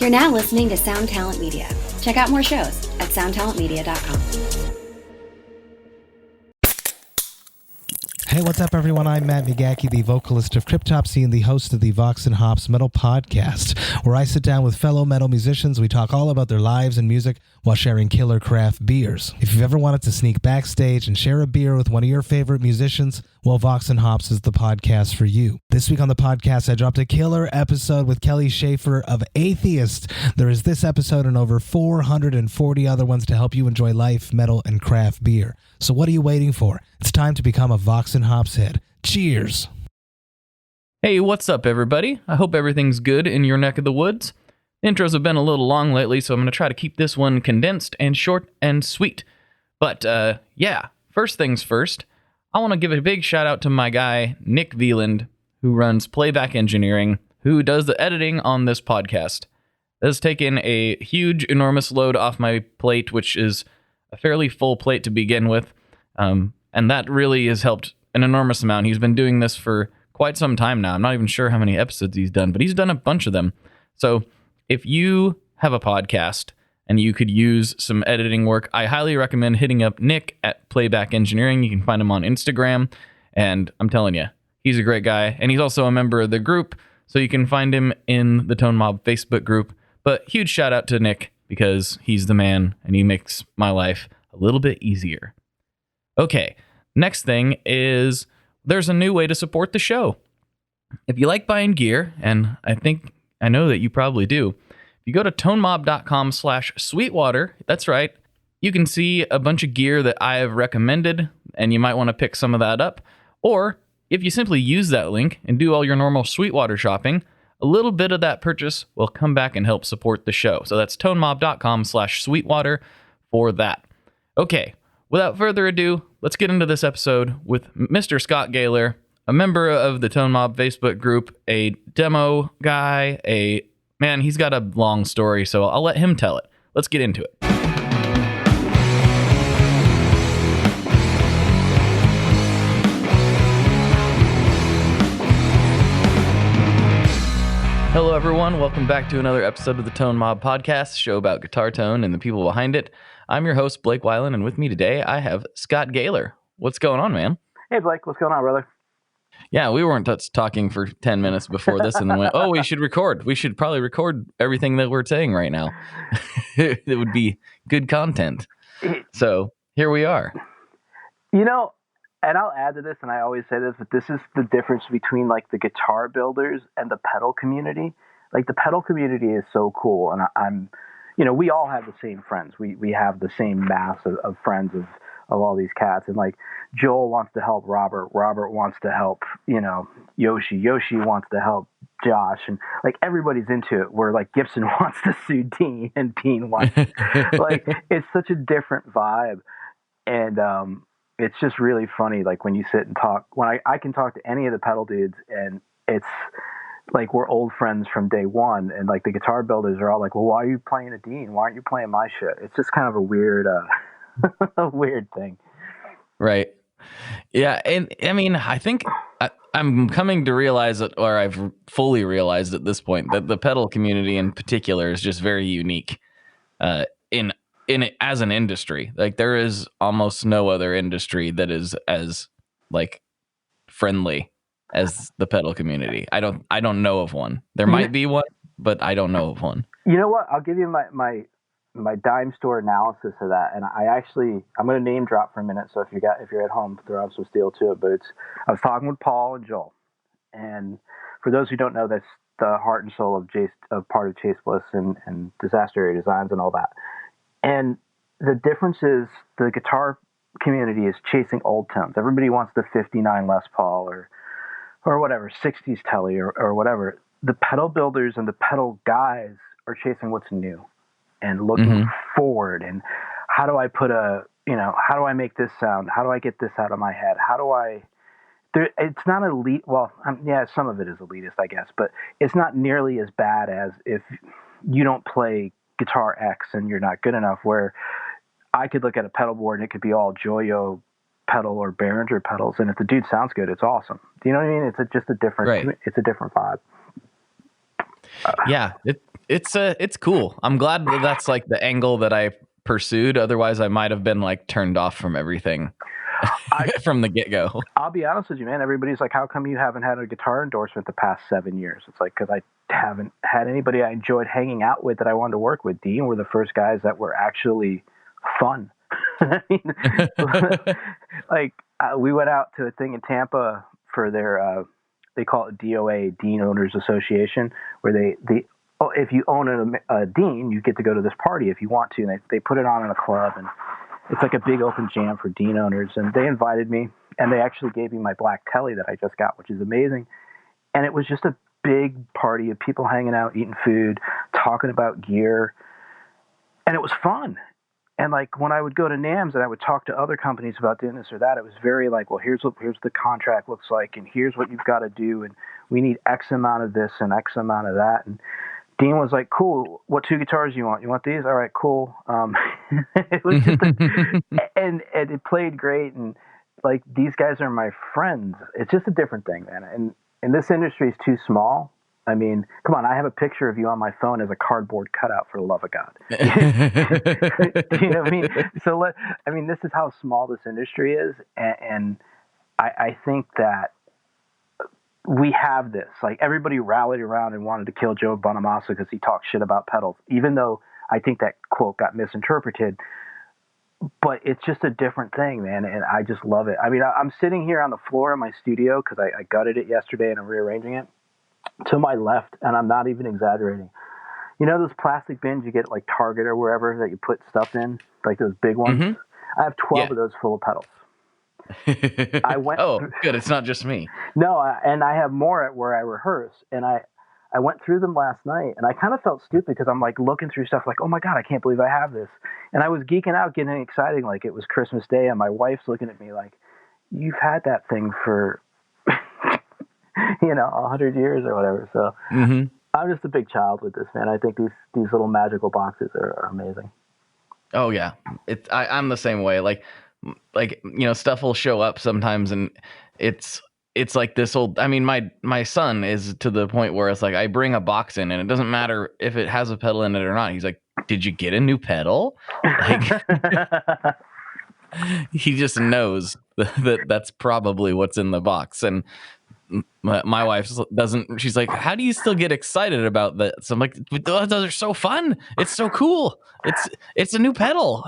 You're now listening to Sound Talent Media. Check out more shows at soundtalentmedia.com. Hey, what's up, everyone? I'm Matt McGackie, the vocalist of Cryptopsy and the host of the Vox and Hops Metal Podcast, where I sit down with fellow metal musicians. We talk all about their lives and music while sharing killer craft beers. If you've ever wanted to sneak backstage and share a beer with one of your favorite musicians, well, Vox and Hops is the podcast for you. This week on the podcast, I dropped a killer episode with Kelly Schaefer of Atheist. There is this episode and over 440 other ones to help you enjoy life, metal, and craft beer. So what are you waiting for? It's time to become a Vox and Hops head. Cheers! Hey, what's up, everybody? I hope everything's good in your neck of the woods. Intros have been a little long lately, so I'm going to try to keep this one condensed and short and sweet. But, first things first, I want to give a big shout out to my guy, Nick Veland, who runs Playback Engineering, who does the editing on this podcast. This has taken a huge, enormous load off my plate, which is a fairly full plate to begin with, and that really has helped an enormous amount. He's been doing this for quite some time now. I'm not even sure how many episodes he's done, but he's done a bunch of them. So if you have a podcast and you could use some editing work, I highly recommend hitting up Nick at Playback Engineering. You can find him on Instagram, and I'm telling you, he's a great guy, and he's also a member of the group, so you can find him in the Tone Mob Facebook group. But huge shout out to Nick, because he's the man, and he makes my life a little bit easier. Okay, next thing is there's a new way to support the show. If you like buying gear, and I know that you probably do, if you go to tonemob.com/sweetwater, that's right, you can see a bunch of gear that I have recommended, and you might want to pick some of that up. Or if you simply use that link and do all your normal Sweetwater shopping, a little bit of that purchase will come back and help support the show. So that's tonemob.com/sweetwater for that. Okay, without further ado, let's get into this episode with Mr. Scott Gailor, a member of the Tone Mob Facebook group, a demo guy, he's got a long story, so I'll let him tell it. Let's get into it. Hello, everyone. Welcome back to another episode of the Tone Mob Podcast, show about guitar tone and the people behind it. I'm your host, Blake Weiland, and with me today, I have Scott Gailor. What's going on, man? Hey, Blake. What's going on, brother? Yeah, we weren't talking for 10 minutes before this, and then went, oh, we should record. We should probably record everything that we're saying right now. It would be good content. So here we are. You know, and I'll add to this, and I always say this, but this is the difference between like the guitar builders and the pedal community. Like the pedal community is so cool, and we all have the same friends. We have the same mass of friends of all these cats, and like Joel wants to help Robert wants to help, Yoshi wants to help Josh, and like everybody's into it, where like Gibson wants to sue Dean, and Dean wants like it's such a different vibe, and it's just really funny, like when you sit and talk, when I can talk to any of the pedal dudes, and it's like we're old friends from day one, and like the guitar builders are all like, well, why are you playing a Dean? Why aren't you playing my shit? It's just kind of a weird a weird thing. Right. Yeah, and I mean, I think I'm coming to realize that, or I've fully realized at this point, that the pedal community in particular is just very unique in it as an industry. Like there is almost no other industry that is as like friendly as the pedal community. I don't know of one. There might be one, but I don't know of one. You know what? I'll give you my dime store analysis of that, and I'm going to name drop for a minute. So if you're at home, throw up some steel to it. But I was talking with Paul and Joel, and for those who don't know, that's the heart and soul of part of Chase Bliss and Disaster Area Designs and all that. And the difference is the guitar community is chasing old tones. Everybody wants the 59 Les Paul or whatever, 60s Telly or whatever. The pedal builders and the pedal guys are chasing what's new and looking forward. And how do I how do I make this sound? How do I get this out of my head? It's not elite. Well, some of it is elitist, I guess, but it's not nearly as bad as if you don't play guitar X and you're not good enough, where I could look at a pedal board and it could be all Joyo pedal or Behringer pedals, and if the dude sounds good, it's awesome. Do you know what I mean? It's just a different, It's a different vibe. Yeah, it's cool. I'm glad that that's like the angle that I pursued. Otherwise, I might have been like turned off from everything from the get-go. I'll be honest with you, man. Everybody's like, how come you haven't had a guitar endorsement the past 7 years? It's like, because I haven't had anybody I enjoyed hanging out with that I wanted to work with. Dean were the first guys that were actually fun. I mean, like we went out to a thing in Tampa for their, they call it DOA, Dean Owners Association, where if you own a Dean, you get to go to this party if you want to. And they put it on in a club, and it's like a big open jam for Dean owners. And they invited me, and they actually gave me my black telly that I just got, which is amazing. And it was just a big party of people hanging out, eating food, talking about gear. And it was fun. And like when I would go to NAMS and I would talk to other companies about doing this or that, it was very like, well, here's the contract looks like, and here's what you've got to do, and we need X amount of this and X amount of that. And Dean was like, cool, what 2 guitars do you want? You want these? All right, cool. It was just and it played great, and like these guys are my friends. It's just a different thing, man. And this industry is too small. I mean, come on, I have a picture of you on my phone as a cardboard cutout, for the love of God. You know what I mean? So, this is how small this industry is. And I think that we have this. Like, everybody rallied around and wanted to kill Joe Bonamassa because he talked shit about pedals, even though I think that quote got misinterpreted. But it's just a different thing, man, and I just love it. I mean, I'm sitting here on the floor in my studio because I gutted it yesterday and I'm rearranging it. To my left, and I'm not even exaggerating, you know those plastic bins you get at like Target or wherever that you put stuff in, like those big ones? Mm-hmm. I have 12 of those full of pedals. I went good. It's not just me. No, and I have more at where I rehearse, and I went through them last night, and I kind of felt stupid because I'm like looking through stuff like, oh my God, I can't believe I have this. And I was geeking out, getting excited like it was Christmas Day, and my wife's looking at me like, you've had that thing for 100 years or whatever. So I'm just a big child with this, man. I think these little magical boxes are amazing. Oh yeah. I'm the same way. Like, stuff will show up sometimes, and it's like this old, I mean, my son is to the point where it's like, I bring a box in and it doesn't matter if it has a pedal in it or not. He's like, did you get a new pedal? Like, he just knows that's probably what's in the box. And my wife doesn't. She's like, how do you still get excited about that? So I'm like, those are so fun. It's so cool. It's a new pedal.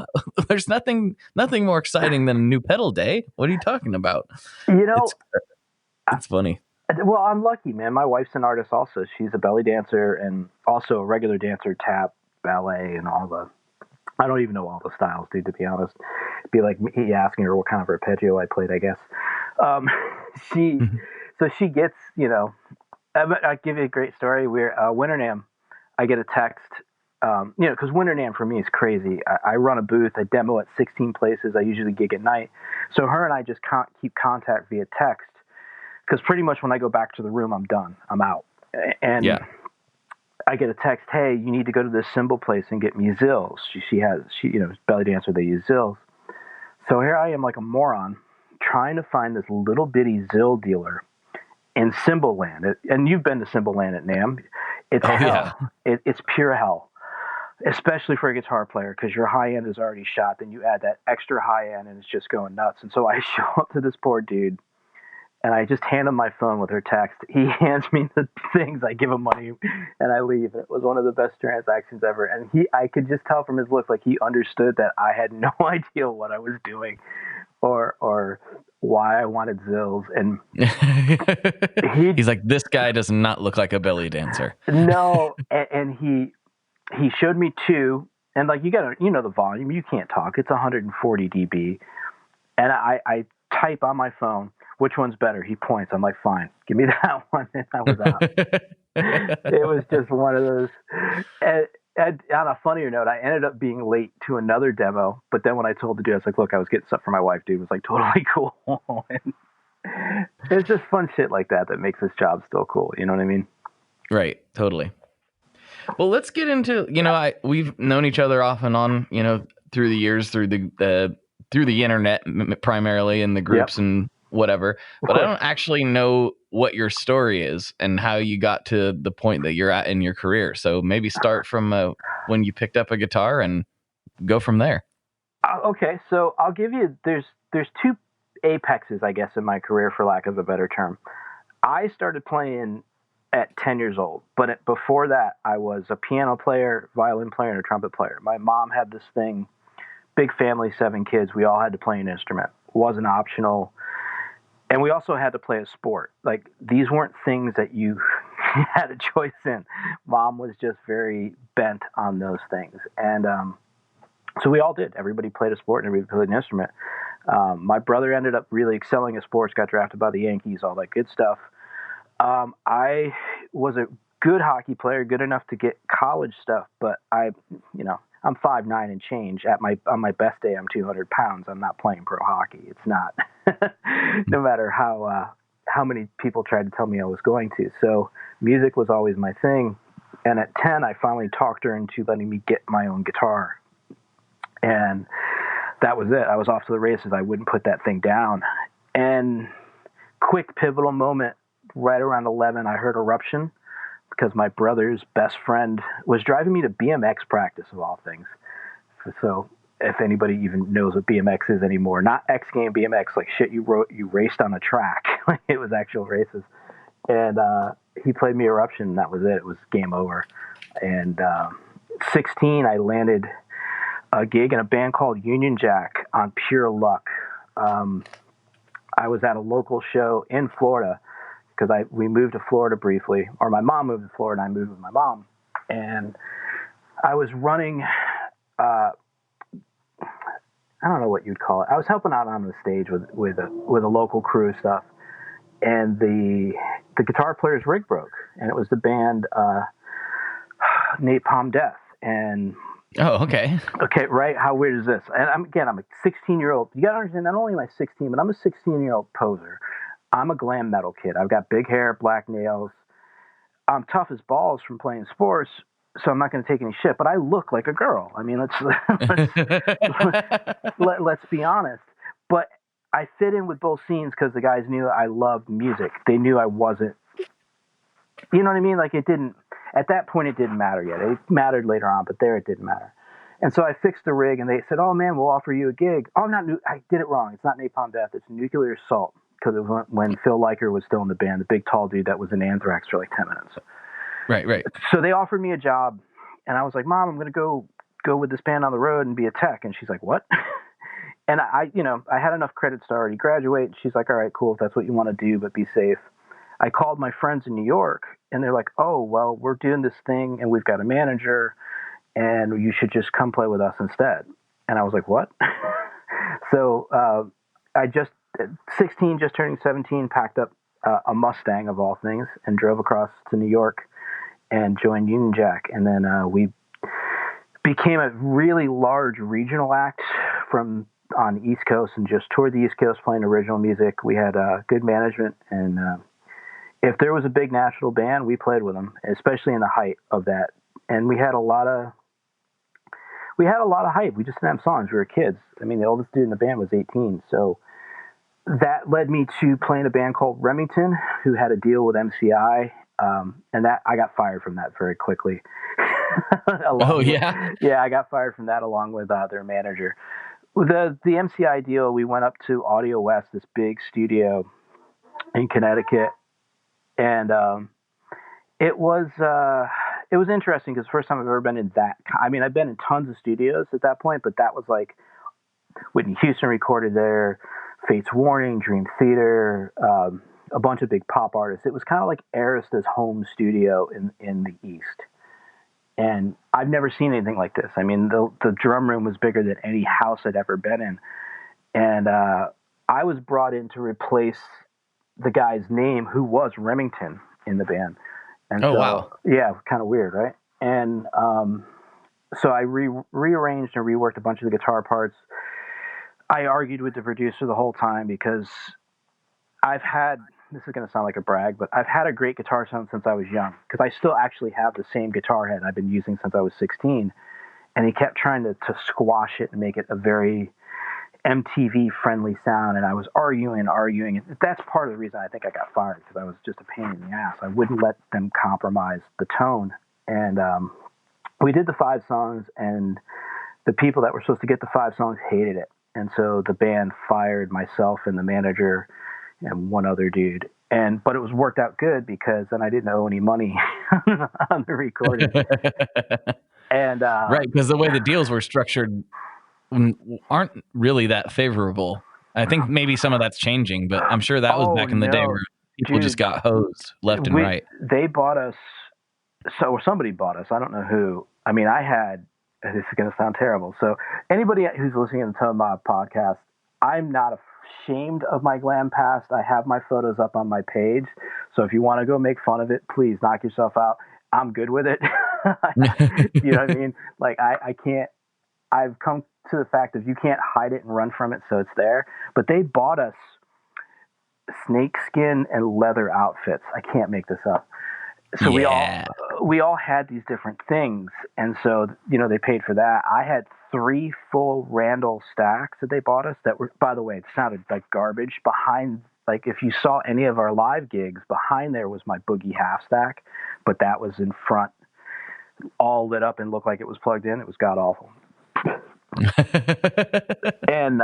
There's nothing more exciting than a new pedal day. What are you talking about? It's funny. Well, I'm lucky, man. My wife's an artist also. She's a belly dancer and also a regular dancer, tap, ballet, and all the. I don't even know all the styles, dude, to be honest. It'd be like me asking her what kind of arpeggio I played, I guess. So she gets, I'll give you a great story. We're Winter NAMM. I get a text, because Winter NAMM for me is crazy. I run a booth. I demo at 16 places. I usually gig at night. So her and I just keep contact via text because pretty much when I go back to the room, I'm done. I'm out. And I get a text, hey, you need to go to this cymbal place and get me Zills. She belly dancer, they use Zills. So here I am like a moron trying to find this little bitty Zill dealer in Cymbal Land. And you've been to Cymbal Land at NAMM. It's hell. Yeah. It's pure hell, especially for a guitar player because your high end is already shot. Then you add that extra high end and it's just going nuts. And so I show up to this poor dude and I just hand him my phone with her text. He hands me the things. I give him money and I leave. It was one of the best transactions ever. And I could just tell from his look like he understood that I had no idea what I was doing or why I wanted Zills. And he's like, this guy does not look like a belly dancer. No. And he showed me 2 and like, the volume, you can't talk. It's 140 dB. And I type on my phone, which one's better? He points. I'm like, fine, give me that one. And I was out. It was just one of those. And on a funnier note, I ended up being late to another demo. But then when I told the dude, I was like, look, I was getting stuff for my wife, dude. It was like totally cool. And it's just fun shit like that makes this job still cool. You know what I mean? Right. Totally. Well, let's get into, we've known each other off and on, through the years, through the internet primarily, and the groups and whatever. But I don't actually know what your story is and how you got to the point that you're at in your career. So maybe start from when you picked up a guitar and go from there. Okay, so I'll give you there's two apexes, I guess, in my career, for lack of a better term. I started playing at 10 years old, but before that, I was a piano player, violin player, and a trumpet player. My mom had this thing, big family, 7 kids. We all had to play an instrument. It wasn't optional. And we also had to play a sport. Like, these weren't things that you had a choice in. Mom was just very bent on those things. And so we all did. Everybody played a sport and everybody played an instrument. My brother ended up really excelling in sports, got drafted by the Yankees, all that good stuff. I was a good hockey player, good enough to get college stuff, but I'm 5'9" and change. On my best day, I'm 200 pounds. I'm not playing pro hockey. It's not, no matter how many people tried to tell me I was going to. So music was always my thing. And at 10, I finally talked her into letting me get my own guitar. And that was it. I was off to the races. I wouldn't put that thing down. And quick pivotal moment, right around 11, I heard Eruption because my brother's best friend was driving me to BMX practice, of all things. So if anybody even knows what BMX is anymore, not X Game BMX, like shit you raced on a track. It was actual races. And he played me Eruption, and that was it. It was game over. And 16, I landed a gig in a band called Union Jack on pure luck. I was at a local show in Florida because we moved to Florida briefly, or my mom moved to Florida and I moved with my mom. And I was running, I don't know what you'd call it. I was helping out on the stage with a local crew stuff. And the guitar player's rig broke, and it was the band Napalm Death. And oh, okay. Okay, right? How weird is this? And I'm a 16-year-old. You got to understand, not only am I 16, but I'm a 16-year-old poser. I'm a glam metal kid. I've got big hair, black nails. I'm tough as balls from playing sports, so I'm not going to take any shit. But I look like a girl. I mean, let's be honest. But I fit in with both scenes because the guys knew I loved music. They knew I wasn't. You know what I mean? Like, it didn't. At that point, it didn't matter yet. It mattered later on, but there it didn't matter. And so I fixed the rig, and they said, "Oh man, we'll offer you a gig." Oh, I did it wrong. It's not Napalm Death. It's Nuclear Assault, because it was when Phil Leiker was still in the band, the big tall dude that was in Anthrax for like 10 minutes. Right. So they offered me a job, and I was like, "Mom, I'm going to go with this band on the road and be a tech." And she's like, "What?" And I had enough credits to already graduate. And she's like, "All right, cool, if that's what you want to do, but be safe." I called my friends in New York, and they're like, "Oh, well, we're doing this thing, and we've got a manager, and you should just come play with us instead." And I was like, "What?" So I just, 16, just turning 17, packed up a Mustang of all things and drove across to New York and joined Union Jack. And then we became a really large regional act on the East Coast and just toured the East Coast playing original music. We had good management, and if there was a big national band, we played with them, especially in the height of that. And we had a lot of hype. We just didn't have songs. We were kids. I mean, the oldest dude in the band was 18. So that led me to playing a band called Remington, who had a deal with MCI. And that I got fired from that very quickly. Yeah, I got fired from that along with their manager. The MCI deal, we went up to Audio West, this big studio in Connecticut. And it was interesting because the first time I've ever been in that. I mean, I've been in tons of studios at that point, but that was like Whitney Houston recorded there, Fates Warning, Dream Theater, a bunch of big pop artists. It was kind of like Arista's home studio in the East. And I've never seen anything like this. I mean, the drum room was bigger than any house I'd ever been in. And I was brought in to replace the guy's name, who was Remington in the band. And wow. Yeah, kind of weird, right? And so I rearranged and reworked a bunch of the guitar parts. I argued with the producer the whole time because this is going to sound like a brag, but I've had a great guitar sound since I was young, because I still actually have the same guitar head I've been using since I was 16. And he kept trying to squash it and make it a very MTV friendly sound, and I was arguing. That's part of the reason I think I got fired, because I was just a pain in the ass. I wouldn't let them compromise the tone. And we did the 5 songs, and the people that were supposed to get the 5 songs hated it. And so the band fired myself and the manager and one other dude. But it was worked out good, because then I didn't owe any money on the recording. And right, because the way the deals were structured aren't really that favorable. I think maybe some of that's changing, but I'm sure that was back in the day where people just got hosed left and right. They bought us, or somebody bought us. I don't know who. I mean, this is going to sound terrible. So anybody who's listening to the Tone Mob podcast, I'm not ashamed of my glam past. I have my photos up on my page. So if you want to go make fun of it, please knock yourself out. I'm good with it. You know what I mean? Like, I can't, I've come to the fact that you can't hide it and run from it, so it's there. But they bought us snakeskin and leather outfits. I can't make this up. So we all had these different things, and so they paid for that. I had 3 full Randall stacks that they bought us that were, by the way, it sounded like garbage. Behind, like, if you saw any of our live gigs, behind there was my Boogie half stack, but that was in front, all lit up and looked like it was plugged in. It was god awful. And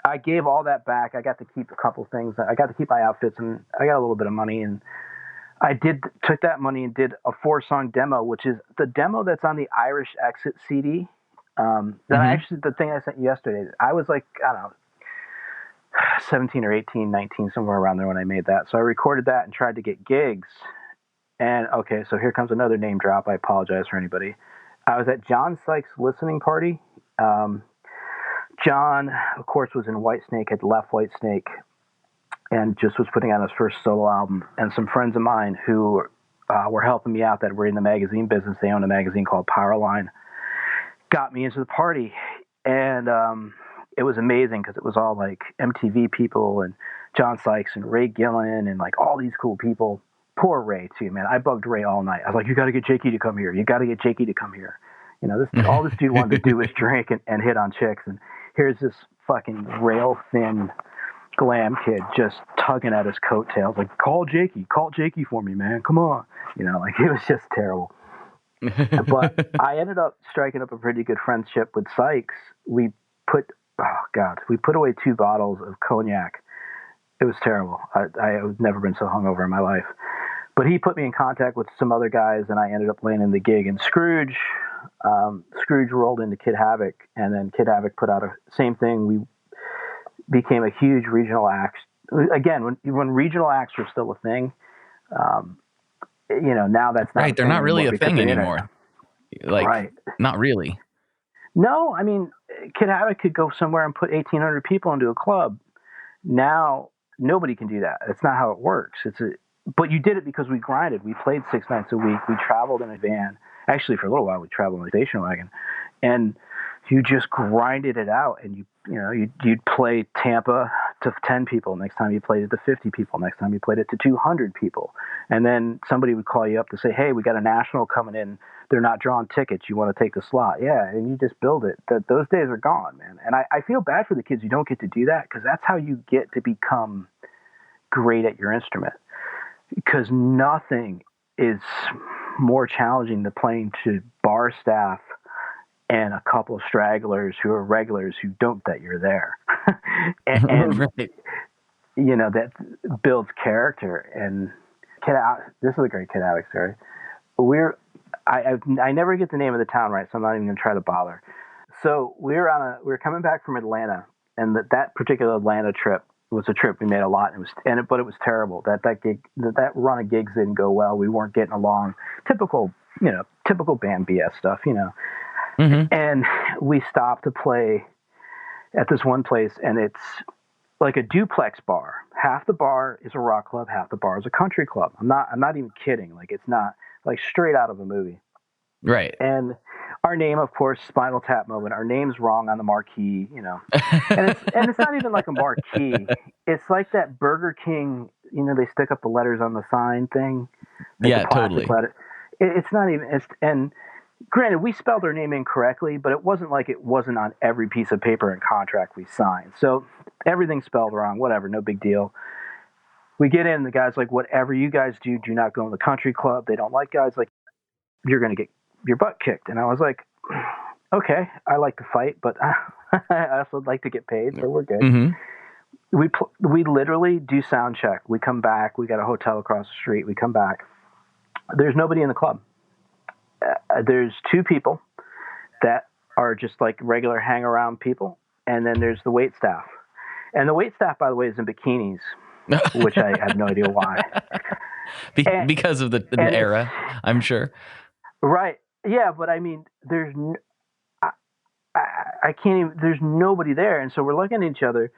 I gave all that back. I got to keep a couple things. I got to keep my outfits, and I got a little bit of money, and I took that money and did a 4-song demo, which is the demo that's on the Irish Exit CD. The thing I sent you yesterday, I was like, I don't know, 17 or 18, 19, somewhere around there when I made that. So I recorded that and tried to get gigs. And okay, so here comes another name drop. I apologize for anybody. I was at John Sykes' listening party. John, of course, was in Whitesnake, had left Whitesnake, and just was putting out his first solo album. And some friends of mine who were helping me out, that were in the magazine business, they owned a magazine called Powerline, got me into the party. And it was amazing, because it was all like MTV people and John Sykes and Ray Gillen and like all these cool people. Poor Ray too, man. I bugged Ray all night. I was like, you got to get Jakey to come here. You got to get Jakey to come here. All this dude wanted to do was drink and hit on chicks. And here's this fucking rail thin glam kid just tugging at his coattails, like, call Jakey for me, man. Come on. Like, it was just terrible. But I ended up striking up a pretty good friendship with Sykes. We put away 2 bottles of cognac. It was terrible. I've never been so hungover in my life. But he put me in contact with some other guys, and I ended up landing the gig. And Scrooge rolled into Kid Havoc, and then Kid Havoc put out a same thing. We became a huge regional act. Again, when regional acts were still a thing, now that's not right. They're not really a thing anymore. Like, right. Not really. No, I mean, Kid Havoc could go somewhere and put 1,800 people into a club. Now nobody can do that. That's not how it works. But you did it because we grinded. We played 6 nights a week. We traveled in a van. Actually, for a little while, we traveled in a station wagon, and you just grinded it out. And you'd play Tampa to 10 people. Next time you played it to 50 people. Next time you played it to 200 people. And then somebody would call you up to say, hey, we got a national coming in. They're not drawing tickets. You want to take the slot? Yeah, and you just build it. Those days are gone, man. And I feel bad for the kids who don't get to do that, because that's how you get to become great at your instrument. Because nothing is more challenging than playing to bar staff and a couple of stragglers who are regulars who don't that you're there. and right. That builds character. And this is a great Kid Havoc story. I never get the name of the town right, so I'm not even going to try to bother. So we were coming back from Atlanta, and that particular Atlanta trip was a trip we made a lot, but it was terrible. That run of gigs didn't go well. We weren't getting along. Typical band BS stuff, Mm-hmm. And we stopped to play at this one place, and it's like a duplex bar. Half the bar is a rock club, half the bar is a country club. I'm not even kidding. Like, it's not like straight out of a movie. Right. And our name, of course, Spinal Tap moment. Our name's wrong on the marquee, and it's not even like a marquee. It's like that Burger King, they stick up the letters on the sign thing. Yeah, totally. Letter. It's not even. And granted, we spelled our name incorrectly, but it wasn't like it wasn't on every piece of paper and contract we signed. So everything's spelled wrong, whatever, no big deal. We get in, the guy's like, whatever you guys do, do not go in the country club. They don't like guys like, you're going to get your butt kicked. And I was like, okay, I like to fight, but I also like to get paid, so we're good. Mm-hmm. We literally do sound check. We come back. We got a hotel across the street. We come back. There's nobody in the club. There's two people that are just like regular hang around people, and then there's the wait staff. And the wait staff, by the way, is in bikinis, which I have no idea why. Because of the era, I'm sure. Right. Yeah, but I mean, I can't even, there's nobody there. And so we're looking at each other,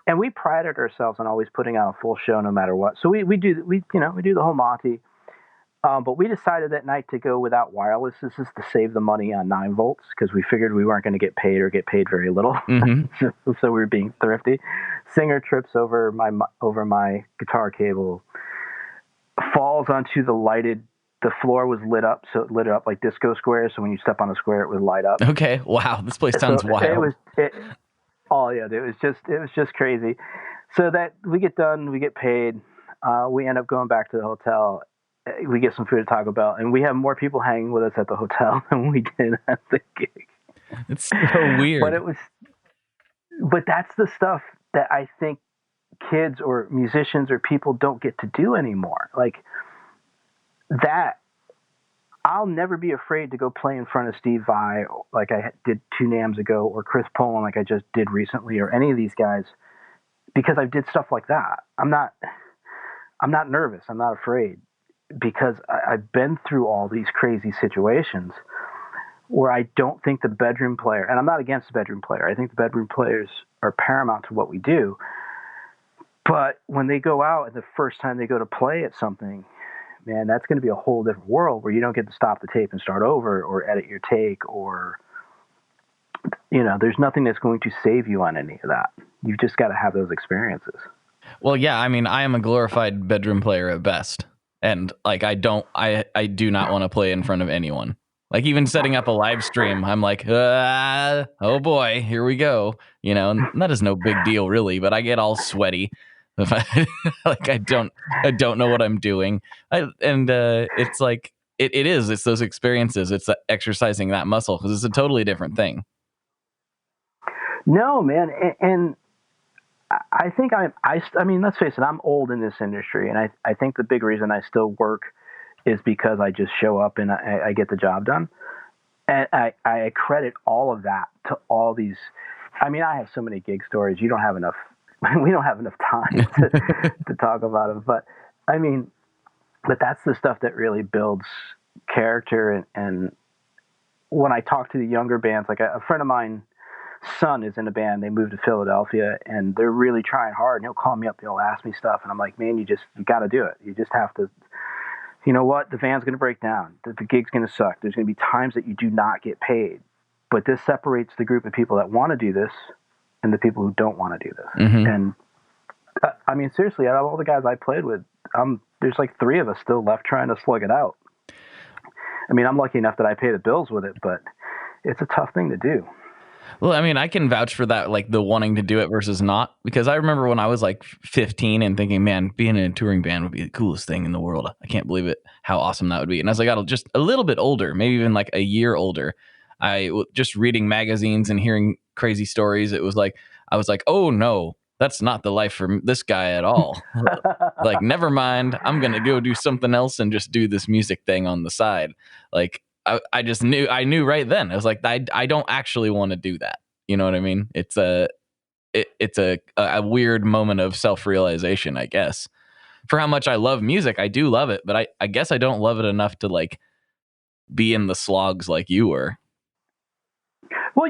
and we prided ourselves on always putting out a full show no matter what. So we do the whole Monty. But we decided that night to go without wireless. This is to save the money on 9 volts because we figured we weren't going to get paid or get paid very little. Mm-hmm. So we were being thrifty. Singer trips over my guitar cable, falls onto the floor was lit up, so it lit it up like disco squares. So when you step on a square, it would light up. Okay, wow, this place sounds wild. It was just crazy. So that we get done, we get paid. We end up going back to the hotel. We get some food at Taco Bell, and we have more people hanging with us at the hotel than we did at the gig. It's so weird. But that's the stuff that I think kids or musicians or people don't get to do anymore. Like that, I'll never be afraid to go play in front of Steve Vai like I did 2 NAMs ago, or Chris Poland like I just did recently, or any of these guys, because I did stuff like that. I'm not nervous. I'm not afraid, because I've been through all these crazy situations where I don't think the bedroom player, and I'm not against the bedroom player, I think the bedroom players are paramount to what we do. But when they go out and the first time they go to play at something, man, that's going to be a whole different world where you don't get to stop the tape and start over or edit your take, or, there's nothing that's going to save you on any of that. You've just got to have those experiences. Well, yeah, I mean, I am a glorified bedroom player at best. And like, I do not want to play in front of anyone. Like, even setting up a live stream, I'm like, oh boy, here we go. And that is no big deal really, but I get all sweaty. If I don't know what I'm doing. It's like, it's those experiences. It's exercising that muscle, because it's a totally different thing. No, man. And I think I mean, let's face it, I'm old in this industry, and I think the big reason I still work is because I just show up and I get the job done. And I credit all of that to all these. I mean, I have so many gig stories. You don't have enough. We don't have enough time to talk about them. But I mean, that's the stuff that really builds character. And when I talk to the younger bands, like a friend of mine, son is in a band. They moved to Philadelphia, and they're really trying hard. And he'll call me up, he'll ask me stuff, and I'm like, man, you got to do it. You just have to. You know what? The van's going to break down. The gig's going to suck. There's going to be times that you do not get paid, but this separates the group of people that want to do this and the people who don't want to do this. Mm-hmm. And I mean, seriously, out of all the guys I played with, there's like 3 of us still left trying to slug it out. I mean, I'm lucky enough that I pay the bills with it, but it's a tough thing to do. Well, I mean, I can vouch for that, like the wanting to do it versus not, because I remember when I was like 15 and thinking, man, being in a touring band would be the coolest thing in the world. I can't believe it, how awesome that would be. And as I got just a little bit older, maybe even like a year older, just reading magazines and hearing crazy stories, I was like, oh no, that's not the life for this guy at all. Like, never mind, I'm going to go do something else and just do this music thing on the side. Like, I just knew right then. I was like, I don't actually want to do that. You know what I mean? It's a weird moment of self-realization, I guess. For how much I love music, I do love it, but I guess I don't love it enough to like be in the slogs like you were. Well,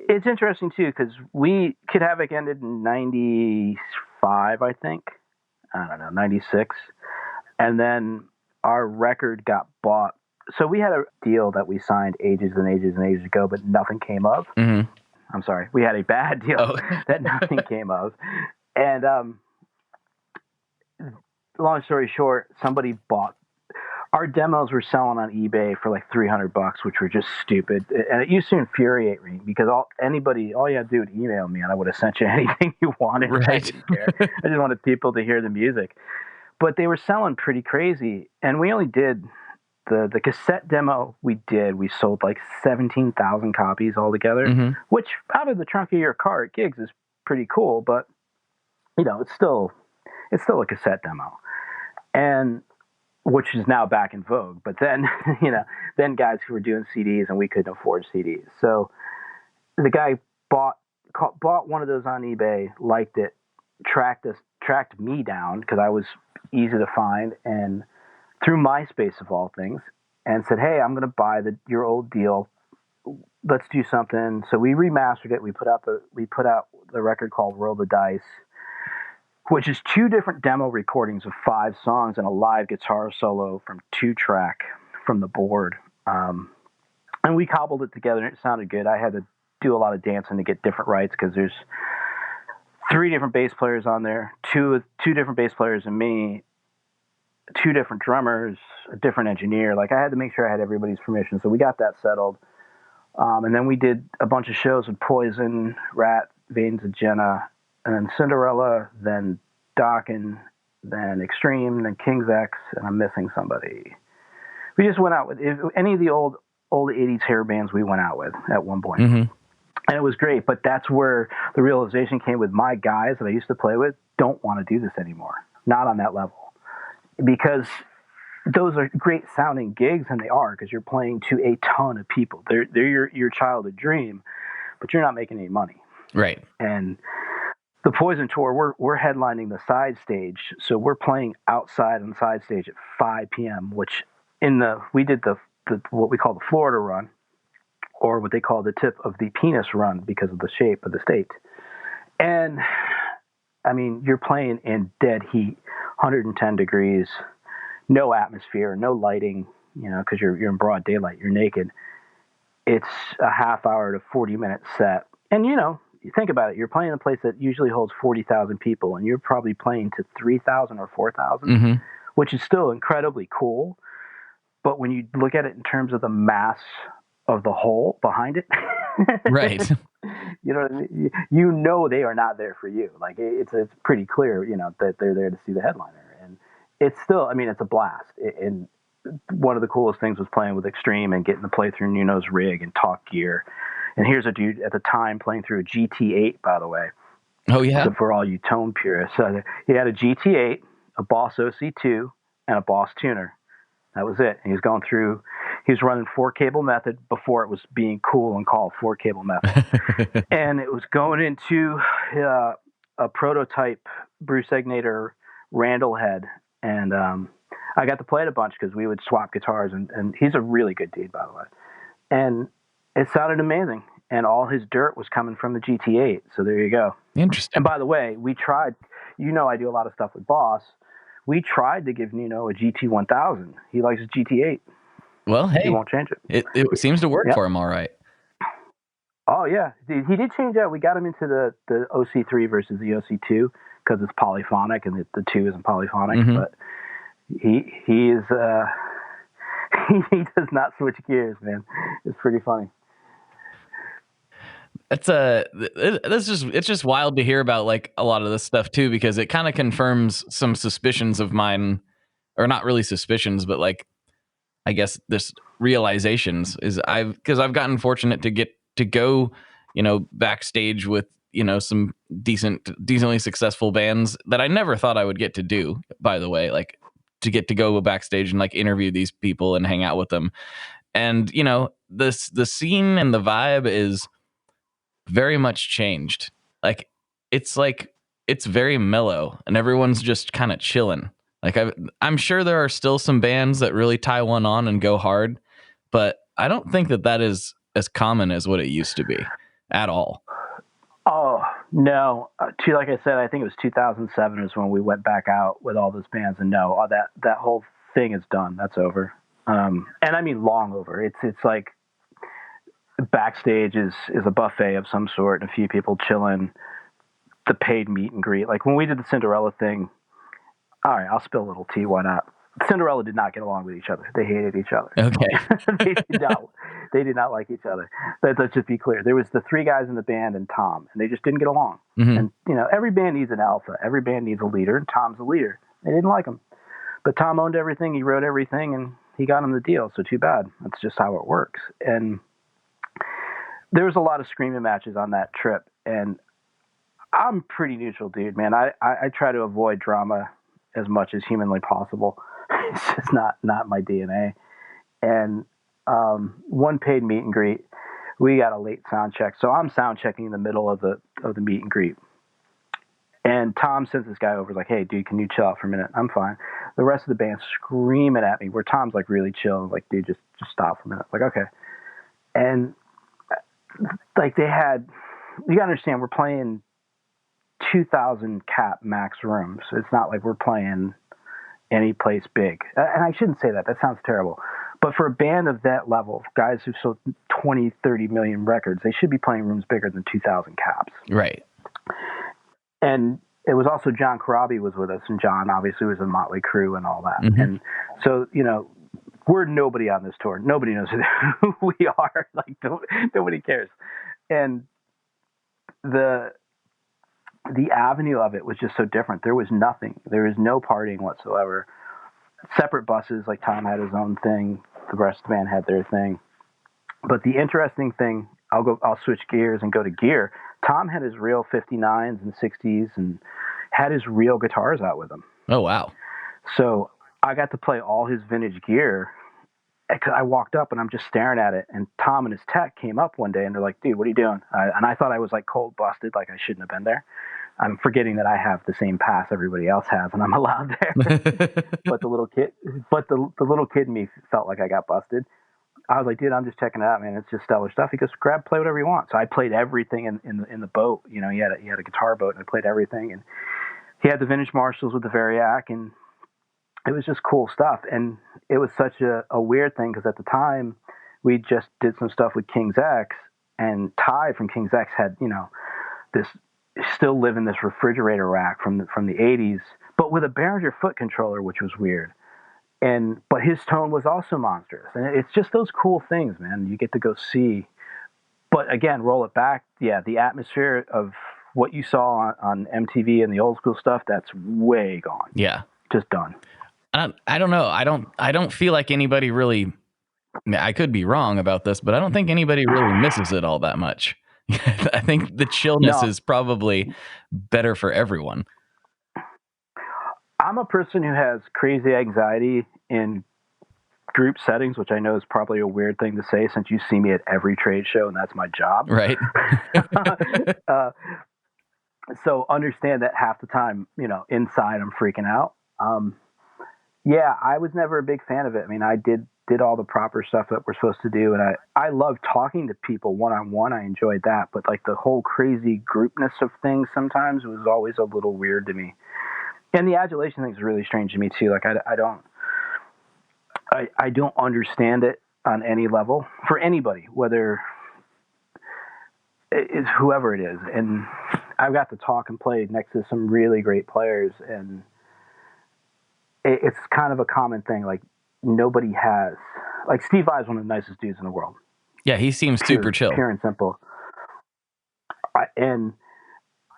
it's interesting too, because Kid Havoc ended in 95, I think. I don't know, 96. And then our record got bought. So we had a deal that we signed ages and ages and ages ago, but nothing came of. Mm-hmm. I'm sorry. We had a bad deal that nothing came of. And long story short, somebody bought our demos were selling on eBay for like $300, which were just stupid. And it used to infuriate me because all you had to do was email me and I would have sent you anything you wanted. Right. I didn't care. I just wanted people to hear the music. But they were selling pretty crazy. And we only did the cassette demo we sold like 17,000 copies altogether, which out of the trunk of your car at gigs is pretty cool. But, it's still a cassette demo. And which is now back in vogue. But then, then guys who were doing CDs and we couldn't afford CDs. So the guy bought one of those on eBay, liked it, tracked me down because I was easy to find, and through MySpace of all things, and said, "Hey, I'm going to buy your old deal. Let's do something." So we remastered it. We put out the record called Roll the Dice, which is 2 different demo recordings of 5 songs and a live guitar solo from 2-track from the board. And we cobbled it together and it sounded good. I had to do a lot of dancing to get different rights because there's 3 different bass players on there, two different bass players and me, 2 different drummers, a different engineer. Like I had to make sure I had everybody's permission. So we got that settled. And then we did a bunch of shows with Poison, Rat, Veins of Jenna, and then Cinderella, then Dokken, then Extreme, then King's X, and I'm missing somebody. We just went out with any of the old 80s hair bands we went out with at one point. And it was great, but that's where the realization came with my guys that I used to play with don't want to do this anymore. Not on that level. Because those are great sounding gigs, and they are, because you're playing to a ton of people. They're your childhood dream, but you're not making any money. Right. And the Poison tour, we're headlining the side stage, so we're playing outside on the side stage at 5 p.m., which we did the what we call the Florida run, or what they call the tip of the penis run because of the shape of the state. And I mean, you're playing in dead heat, 110 degrees, no atmosphere, no lighting, because you're in broad daylight, you're naked. It's a half hour to 40-minute set, and you think about it, you're playing in a place that usually holds 40,000 people, and you're probably playing to 3,000 or 4,000, which is still incredibly cool. But when you look at it in terms of the mass of the whole behind it, right? You know what I mean? They are not there for you. Like it's pretty clear, that they're there to see the headliner, and it's still, it's a blast. And one of the coolest things was playing with Extreme and getting to play through Nuno's rig and talk gear. And here's a dude at the time playing through a GT8, by the way. Oh, yeah? So for all you tone purists. So he had a GT8, a Boss OC2, and a Boss tuner. That was it. And he was running 4-cable method before it was being cool and called 4-cable method. And it was going into a prototype Bruce Egnater Randall head. And I got to play it a bunch because we would swap guitars. And he's a really good dude, by the way. And it sounded amazing, and all his dirt was coming from the GT8. So there you go. Interesting. And by the way, we tried. I do a lot of stuff with Boss. We tried to give Nuno a GT1000. He likes a GT8. Well, hey, he won't change it. It seems to work for him, all right. Oh yeah, he did change out. We got him into the OC3 versus the OC2 because it's polyphonic, and the 2 isn't polyphonic. But he is he does not switch gears, man. It's pretty funny. It's just wild to hear about like a lot of this stuff too, because it kind of confirms some suspicions of mine, or not really suspicions, but like I guess this realizations is because I've gotten fortunate to get to go, backstage with some decently successful bands that I never thought I would get to do. By the way, like to get to go backstage and like interview these people and hang out with them, and the scene and the vibe is very much changed. Like it's very mellow and everyone's just kind of chilling. Like I'm sure there are still some bands that really tie one on and go hard, but I don't think that is as common as what it used to be at all. Oh no! Like I said, I think it was 2007 is when we went back out with all those bands, and no, that whole thing is done. That's over, and I mean long over. It's like backstage is a buffet of some sort, and a few people chilling. The paid meet and greet, like when we did the Cinderella thing. All right, I'll spill a little tea. Why not? Cinderella did not get along with each other. They hated each other. Okay. They did not like each other. Let's just be clear. There was the three guys in the band and Tom, and they just didn't get along. Mm-hmm. And, you know, every band needs an alpha. Every band needs a leader, and Tom's the leader. They didn't like him. But Tom owned everything. He wrote everything, and he got him the deal. So too bad. That's just how it works. And there was a lot of screaming matches on that trip. And I'm pretty neutral, dude, man. I try to avoid drama as much as humanly possible. It's just not my DNA. And one paid meet and greet. We got a late sound check, so I'm sound checking in the middle of the meet and greet. And Tom sends this guy over, like, "Hey, dude, can you chill out for a minute?" I'm fine. The rest of the band screaming at me, where Tom's like really chill, like, "Dude, just stop for a minute." Like, okay. And like they had, you gotta understand, we're playing 2,000 cap max rooms. It's not like we're playing any place big. And I shouldn't say that. That sounds terrible. But for a band of that level, guys who've sold 20, 30 million records, they should be playing rooms bigger than 2,000 caps. Right. And it was also John Corabi was with us, and John obviously was in Motley Crue and all that. Mm-hmm. And so, you know, we're nobody on this tour. Nobody knows who we are. Like, nobody cares. And the avenue of it was just so different. There was nothing. There was no partying whatsoever. Separate buses, like Tom had his own thing. The rest of the band had their thing. But the interesting thing, I'll switch gears and go to gear. Tom had his real 59s and 60s and had his real guitars out with him. Oh, wow. So I got to play all his vintage gear. I walked up and I'm just staring at it. And Tom and his tech came up one day and they're like, "Dude, what are you doing?" And I thought I was like cold busted, like I shouldn't have been there. I'm forgetting that I have the same pass everybody else has and I'm allowed there. But the little kid in me felt like I got busted. I was like, "Dude, I'm just checking it out, man. It's just stellar stuff." He goes, play whatever you want." So I played everything in the boat. You know, he had a guitar boat and I played everything. And he had the vintage Marshalls with the Variac, and it was just cool stuff. And it was such a weird thing because at the time we just did some stuff with King's X, and Ty from King's X had, you know, this still live in this refrigerator rack from the 80s, but with a Behringer foot controller, which was weird. But his tone was also monstrous. And it's just those cool things, man, you get to go see. But again, roll it back. Yeah, the atmosphere of what you saw on MTV and the old school stuff, that's way gone. Yeah. Just done. I don't know. I don't feel like anybody really, I could be wrong about this, but I don't think anybody really misses it all that much. I think the chillness is probably better for everyone. I'm a person who has crazy anxiety in group settings, which I know is probably a weird thing to say since you see me at every trade show and that's my job. Right. So understand that half the time, you know, inside I'm freaking out. Yeah, I was never a big fan of it. I mean, I did all the proper stuff that we're supposed to do. And I love talking to people one-on-one. I enjoyed that. But like the whole crazy groupness of things sometimes was always a little weird to me. And the adulation thing is really strange to me too. Like I don't understand it on any level for anybody, whether it's whoever it is. And I've got to talk and play next to some really great players, and it's kind of a common thing. Like nobody has, like Steve Vai is one of the nicest dudes in the world. Yeah, he seems super chill. Pure and simple. And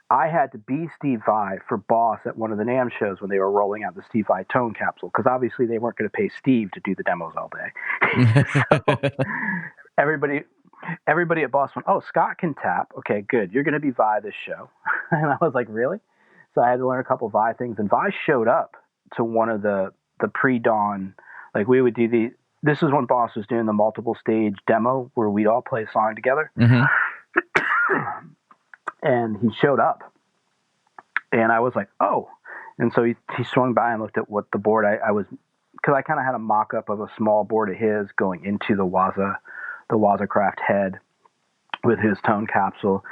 I had to be Steve Vai for Boss at one of the NAMM shows when they were rolling out the Steve Vai tone capsule, because obviously they weren't going to pay Steve to do the demos all day. So everybody at Boss went, "Oh, Scott can tap. Okay, good. You're going to be Vai this show." And I was like, "Really?" So I had to learn a couple Vai things, and Vai showed up to one of the pre-dawn, like we would do this is when Boss was doing the multiple stage demo where we'd all play a song together. Mm-hmm. And he showed up and I was like, "Oh." And so he swung by and looked at what the board I was, because I kind of had a mock-up of a small board of his going into the Wazacraft head with his tone capsule.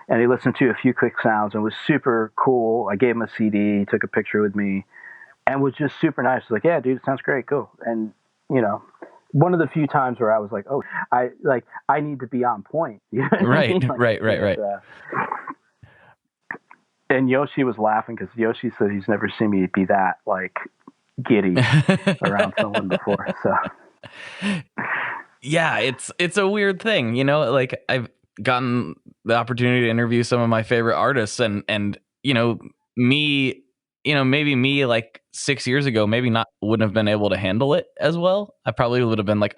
And he listened to a few quick sounds and was super cool. I gave him a CD, he took a picture with me, and was just super nice. Like, "Yeah, dude, it sounds great, cool." And, you know, one of the few times where I was like, "Oh, I need to be on point." You know what I mean? Like, right. And Yoshi was laughing because Yoshi said he's never seen me be that, like, giddy around someone before. So yeah, it's a weird thing, you know, like I've gotten the opportunity to interview some of my favorite artists and you know, me, you know, maybe me like 6 years ago, maybe not wouldn't have been able to handle it as well. I probably would have been like,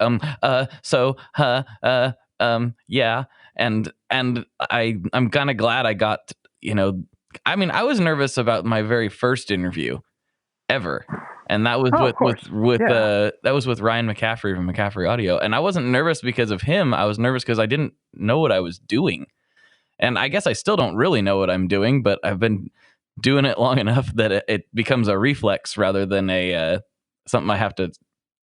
yeah. I'm kind of glad I got, you know, I mean, I was nervous about my very first interview ever. And that was that was with Ryan McCaffrey from McCaffrey Audio. And I wasn't nervous because of him. I was nervous because I didn't know what I was doing. And I guess I still don't really know what I'm doing, but I've been doing it long enough that it becomes a reflex rather than a something I have to,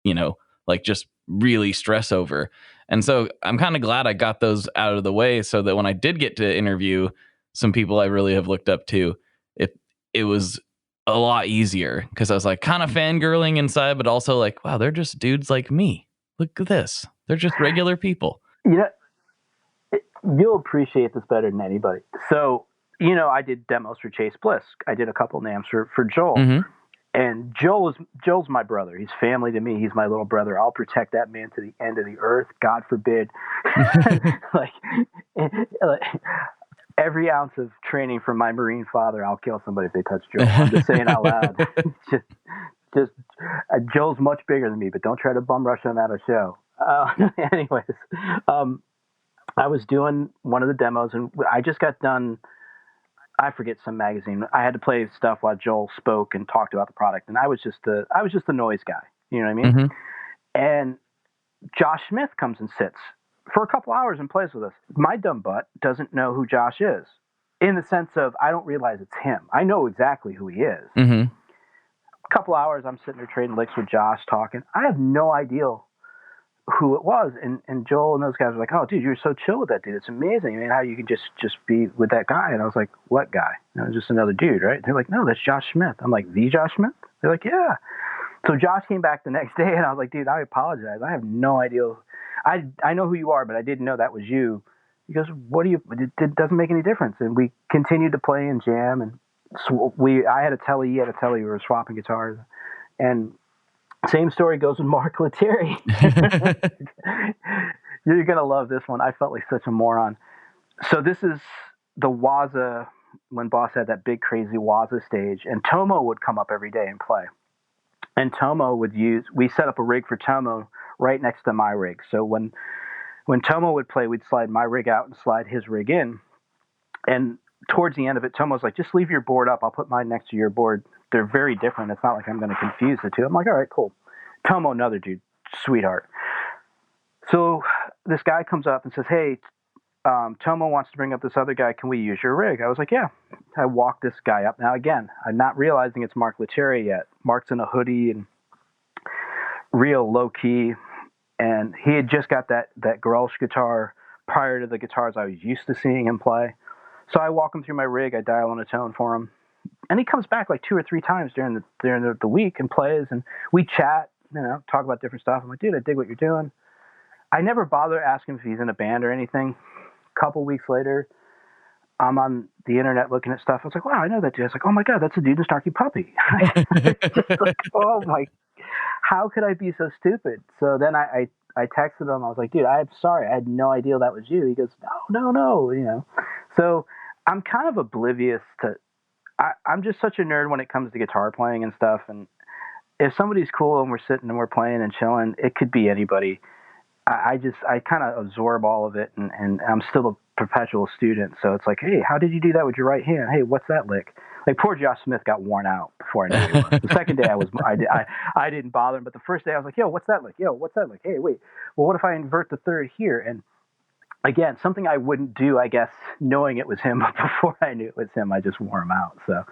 you know, like just really stress over. And so I'm kind of glad I got those out of the way so that when I did get to interview some people I really have looked up to, it was a lot easier because I was like kind of fangirling inside, but also like, wow, they're just dudes like me. Look at this. They're just regular people. You know, you'll appreciate this better than anybody. So, you know, I did demos for Chase Bliss. I did a couple names for Joel. Mm-hmm. And Joel's my brother. He's family to me. He's my little brother. I'll protect that man to the end of the earth. God forbid. like every ounce of training from my Marine father, I'll kill somebody if they touch Joel. I'm just saying out loud. just Joel's much bigger than me, but don't try to bum rush him at a show. Anyways, I was doing one of the demos, and I just got done. I forget some magazine. I had to play stuff while Joel spoke and talked about the product, and I was just the noise guy. You know what I mean? Mm-hmm. And Josh Smith comes and sits for a couple hours and plays with us. My dumb butt doesn't know who Josh is, in the sense of I don't realize it's him. I know exactly who he is. Mm-hmm. A couple hours, I'm sitting there trading licks with Josh, talking. I have no idea who it was, and Joel and those guys were like, "Oh, dude, you're so chill with that dude. It's amazing. I mean, how you can just be with that guy." And I was like, "What guy?" And it was just another dude, right? They're like, "No, that's Josh Smith." I'm like, "The Josh Smith?" They're like, "Yeah." So Josh came back the next day, and I was like, "Dude, I apologize. I have no idea. I know who you are, but I didn't know that was you." He goes, "What do you? It doesn't make any difference." And we continued to play and jam, and so I had a telly, he had a telly. We were swapping guitars, and same story goes with Mark Lettieri. You're going to love this one. I felt like such a moron. So this is the Waza, when Boss had that big, crazy Waza stage, and Tomo would come up every day and play. And Tomo we set up a rig for Tomo right next to my rig. So when Tomo would play, we'd slide my rig out and slide his rig in. And towards the end of it, Tomo's like, just leave your board up. I'll put mine next to your board. They're very different. It's not like I'm going to confuse the two. I'm like, all right, cool. Tomo, another dude, sweetheart. So this guy comes up and says, hey, Tomo wants to bring up this other guy. Can we use your rig? I was like, yeah. I walked this guy up. Now, again, I'm not realizing it's Mark Lettieri yet. Mark's in a hoodie and real low-key. And he had just got that Grolsch guitar prior to the guitars I was used to seeing him play. So I walk him through my rig. I dial in a tone for him. And he comes back like 2 or 3 times during the week and plays. And we chat, you know, talk about different stuff. I'm like, dude, I dig what you're doing. I never bother asking if he's in a band or anything. A couple weeks later, I'm on the internet looking at stuff. I was like, wow, I know that dude. I was like, oh my God, that's a dude in Snarky Puppy. Just like, oh my, how could I be so stupid? So then I texted him. I was like, dude, I'm sorry. I had no idea that was you. He goes, no, you know. So I'm kind of oblivious to, I'm just such a nerd when it comes to guitar playing and stuff. And if somebody's cool and we're sitting and we're playing and chilling, it could be anybody. I kind of absorb all of it, and I'm still a perpetual student. So it's like, hey, how did you do that with your right hand? Hey, what's that lick? Like poor Josh Smith got worn out before I knew he was. The second day I didn't bother him, but the first day I was like, yo, what's that lick? Yo, what's that lick? Hey, wait, well, what if I invert the third here? And again, something I wouldn't do, I guess, knowing it was him, but before I knew it was him, I just wore him out. So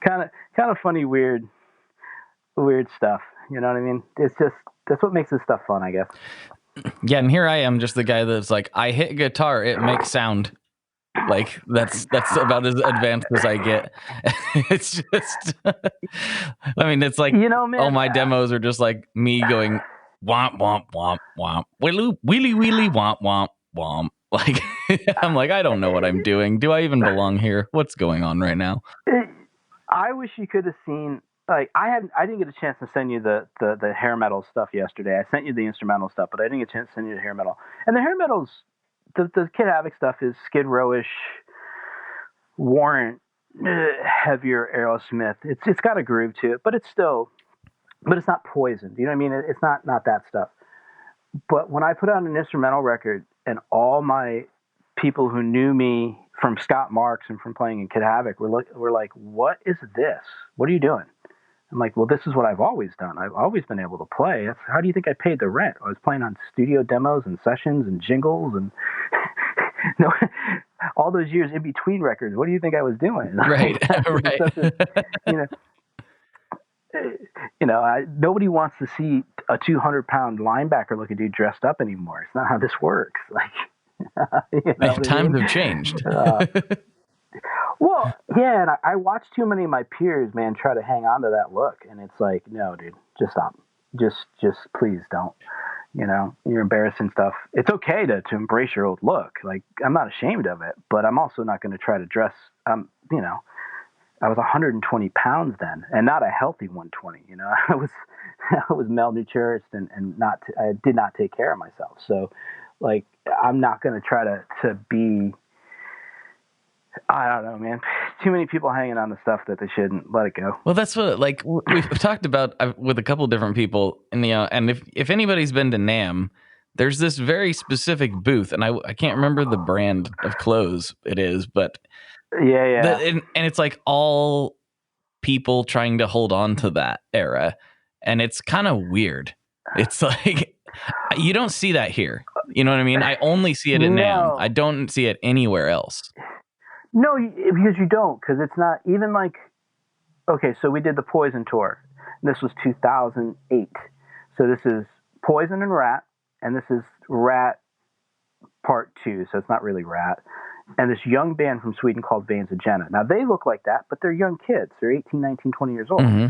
kind of funny, weird stuff. You know what I mean? It's just, that's what makes this stuff fun, I guess. Yeah, and here I am, just the guy that's like, I hit guitar, it makes sound. Like that's about as advanced as I get. It's just, I mean, it's like, you know, man, all my demos are just like me going womp womp womp womp, wheelie wheelie womp womp womp. Like I'm like, I don't know what I'm doing. Do I even belong here? What's going on right now? I wish you could have seen like I didn't get a chance to send you the hair metal stuff yesterday. I sent you the instrumental stuff, but I didn't get a chance to send you the hair metal. And the hair metal's the Kid Havoc stuff is Skid Rowish, Warrant, heavier Aerosmith. It's got a groove to it, but it's not poisoned. You know what I mean? It's not that stuff. But when I put out an instrumental record, and all my people who knew me from Scott Marks and from playing in Kid Havoc were like, "What is this? What are you doing?" I'm like, "Well, this is what I've always done. I've always been able to play. How do you think I paid the rent? I was playing on studio demos and sessions and jingles and no, all those years in between records. What do you think I was doing?" Right, right. Nobody wants to see a 200-pound linebacker looking dude dressed up anymore. It's not how this works. Like, times have changed. Well, yeah, and I watch too many of my peers, man, try to hang on to that look, and it's like, no, dude, just stop. Just please don't. You're embarrassing stuff. It's okay to embrace your old look. Like, I'm not ashamed of it, but I'm also not going to try to dress. I was 120 pounds then, and not a healthy 120. I was malnourished and I did not take care of myself. So, like, I'm not going to try to be. I don't know, man. Too many people hanging on to stuff that they shouldn't. Let it go. Well, that's what, like, we've talked about with a couple different people, and if anybody's been to NAMM, there's this very specific booth, and I can't remember the brand of clothes it is, but yeah. And it's like all people trying to hold on to that era, and it's kind of weird. It's like you don't see that here. You know what I mean? I only see it at NAMM. I don't see it anywhere else. No, because you don't, because it's not even like, okay, so we did the Poison tour. This was 2008. So this is Poison and Rat, and this is Rat Part 2, so it's not really Rat. And this young band from Sweden called Veins of Jenna. Now, they look like that, but they're young kids. They're 18, 19, 20 years old. Mm-hmm.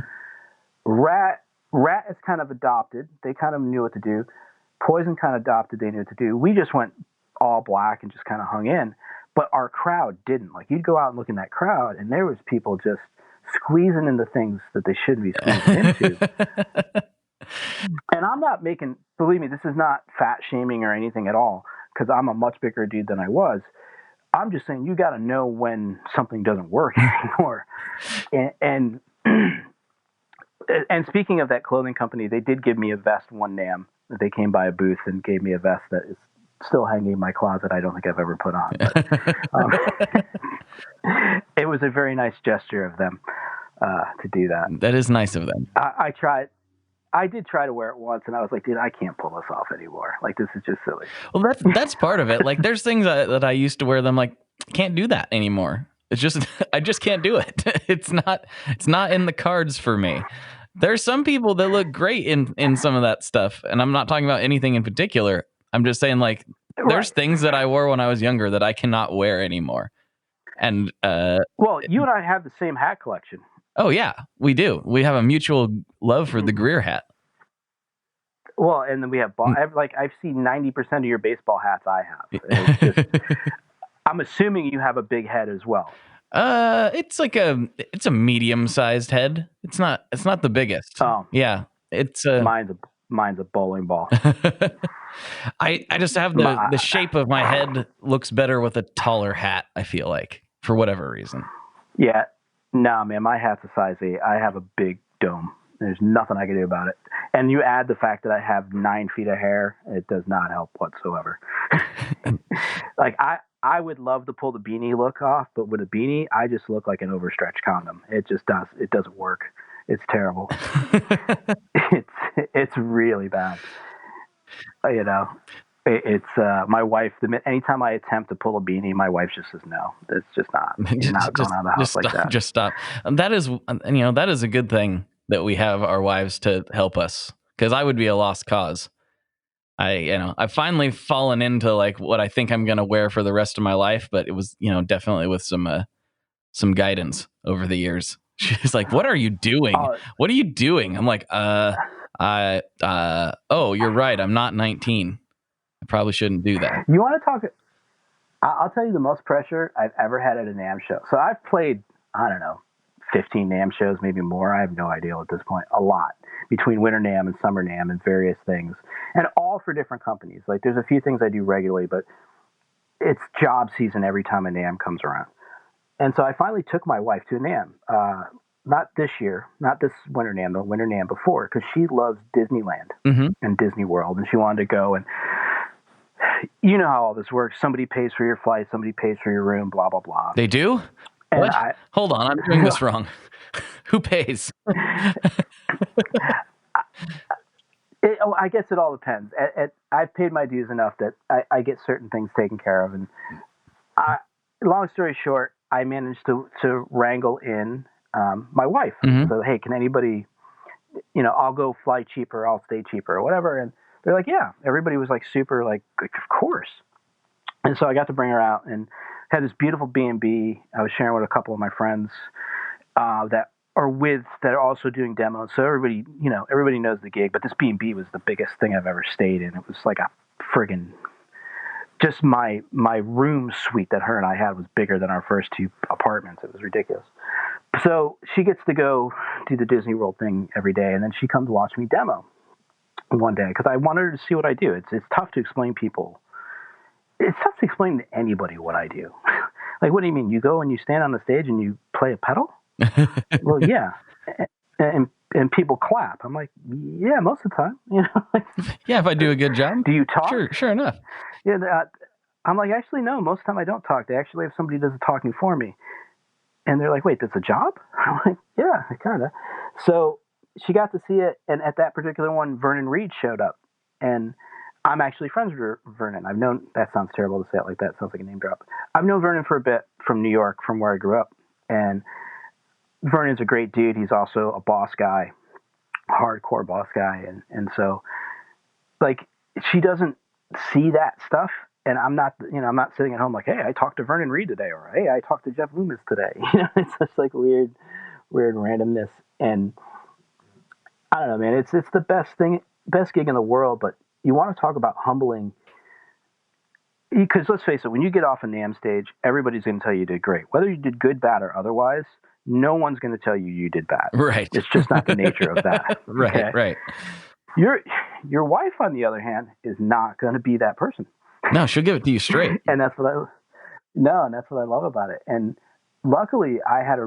Rat is kind of adopted. They kind of knew what to do. Poison kind of adopted. They knew what to do. We just went all black and just kind of hung in. But our crowd didn't. Like, you'd go out and look in that crowd, and there was people just squeezing into things that they shouldn't be squeezing into. And I'm not believe me, this is not fat shaming or anything at all, because I'm a much bigger dude than I was. I'm just saying you got to know when something doesn't work anymore. And speaking of that clothing company, they did give me a vest one NAMM. They came by a booth and gave me a vest that is still hanging in my closet. I don't think I've ever put on. But, it was a very nice gesture of them to do that. That is nice of them. I tried. I did try to wear it once, and I was like, dude, I can't pull this off anymore. Like, this is just silly. Well, that's part of it. Like, there's things that I used to wear them, like, can't do that anymore. It's just, I just can't do it. It's not in the cards for me. There's some people that look great in some of that stuff, and I'm not talking about anything in particular. I'm just saying, like, there's things that I wore when I was younger that I cannot wear anymore. And well, you and I have the same hat collection. Oh yeah, we do. We have a mutual love for the Greer hat. Well, and then we have I've seen 90% of your baseball hats I have. I'm assuming you have a big head as well. It's a medium-sized head. It's not the biggest. Oh. Yeah. It's mine's a bowling ball. I just have the shape of my head looks better with a taller hat, I feel like, for whatever reason. Yeah. No, man, my hat's a size 8. I have a big dome. There's nothing I can do about it. And you add the fact that I have 9 feet of hair, it does not help whatsoever. Like, I would love to pull the beanie look off, but with a beanie, I just look like an overstretched condom. It doesn't work. It's terrible. It's really bad. It's my wife. Anytime I attempt to pull a beanie, my wife just says no. It's just not. You're not going out of the house like that. Just stop. That is a good thing that we have our wives to help us, because I would be a lost cause. I've finally fallen into like what I think I'm going to wear for the rest of my life, but it was definitely with some guidance over the years. She's like, "What are you doing? What are you doing?" I'm like, oh, you're right. I'm not 19. I probably shouldn't do that." You want to talk? I'll tell you the most pressure I've ever had at a NAMM show. So I've played, I don't know, 15 NAMM shows, maybe more. I have no idea at this point. A lot between Winter NAMM and Summer NAMM and various things, and all for different companies. Like there's a few things I do regularly, but it's job season every time a NAMM comes around. And so I finally took my wife to a NAMM. Not this year, not this Winter NAMM, the Winter NAMM before, because she loves Disneyland and Disney World, and she wanted to go. And you know how all this works. Somebody pays for your flight, somebody pays for your room, blah, blah, blah. They do? And What? Hold on, I'm doing this wrong. Who pays? I guess it all depends. I've paid my dues enough that I get certain things taken care of. And long story short, I managed to wrangle in my wife. So, hey, can anybody, I'll go fly cheaper, I'll stay cheaper or whatever. And they're like, yeah. Everybody was like super like, of course. And so I got to bring her out and had this beautiful B&B. I was sharing with a couple of my friends that are also doing demos. So everybody knows the gig, but this B&B was the biggest thing I've ever stayed in. It was like a friggin', just my room suite that her and I had was bigger than our first two apartments. It was ridiculous. So she gets to go do the Disney World thing every day, and then she comes to watch me demo one day because I wanted her to see what I do. It's tough to explain people. It's tough to explain to anybody what I do. Like, what do you mean? You go and you stand on the stage and you play a pedal? Well, yeah. And people clap. I'm like, yeah, most of the time. Yeah, if I do a good job. Do you talk? Sure enough. Yeah, I'm like, actually, no. Most of the time I don't talk. They actually have somebody who does the talking for me. And they're like, wait, that's a job? I'm like, yeah, kind of. So she got to see it. And at that particular one, Vernon Reid showed up. And I'm actually friends with Vernon. That sounds terrible to say it like that. It sounds like a name drop. I've known Vernon for a bit from New York, from where I grew up. And Vernon's a great dude. He's also a boss guy, hardcore boss guy. And so, like, she doesn't see that stuff. And I'm not sitting at home like, hey, I talked to Vernon Reid today, or hey, I talked to Jeff Loomis today. It's just like weird randomness. And I don't know, man, it's the best gig in the world, but you want to talk about humbling, because let's face it, when you get off a NAMM stage, everybody's going to tell you did great. Whether you did good, bad, or otherwise, no one's going to tell you did bad. Right. It's just not the nature of that. Right, okay? Right. Your wife, on the other hand, is not going to be that person. No, she'll give it to you straight. And that's what I love about it. And luckily, I had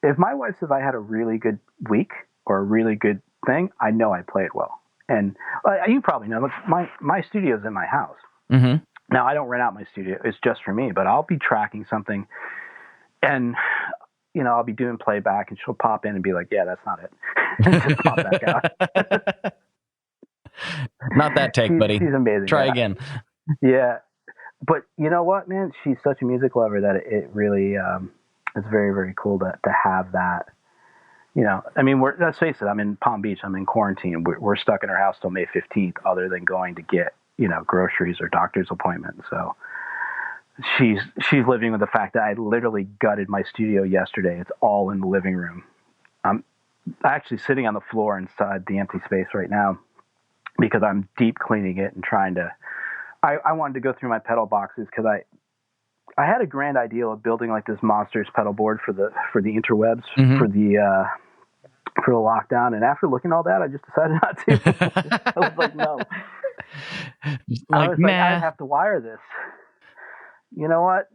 if my wife says I had a really good week or a really good thing, I know I played well. And you probably know, look, my studio's in my house. Mm-hmm. Now, I don't rent out my studio. It's just for me, but I'll be tracking something and, I'll be doing playback and she'll pop in and be like, yeah, that's not it. And just pop back out. Not that take, buddy. She's amazing. Try again. Yeah. But you know what, man? She's such a music lover that it really, it's very, very cool to have that. I mean, let's face it, I'm in Palm Beach. I'm in quarantine. We're stuck in our house till May 15th, other than going to get, groceries or doctor's appointments. So she's living with the fact that I literally gutted my studio yesterday. It's all in the living room. I'm actually sitting on the floor inside the empty space right now because I'm deep cleaning it and trying to, I wanted to go through my pedal boxes because I had a grand idea of building like this monsters pedal board for the interwebs, for the lockdown. And after looking at all that, I just decided not to. I was like, no. I have to wire this. You know what?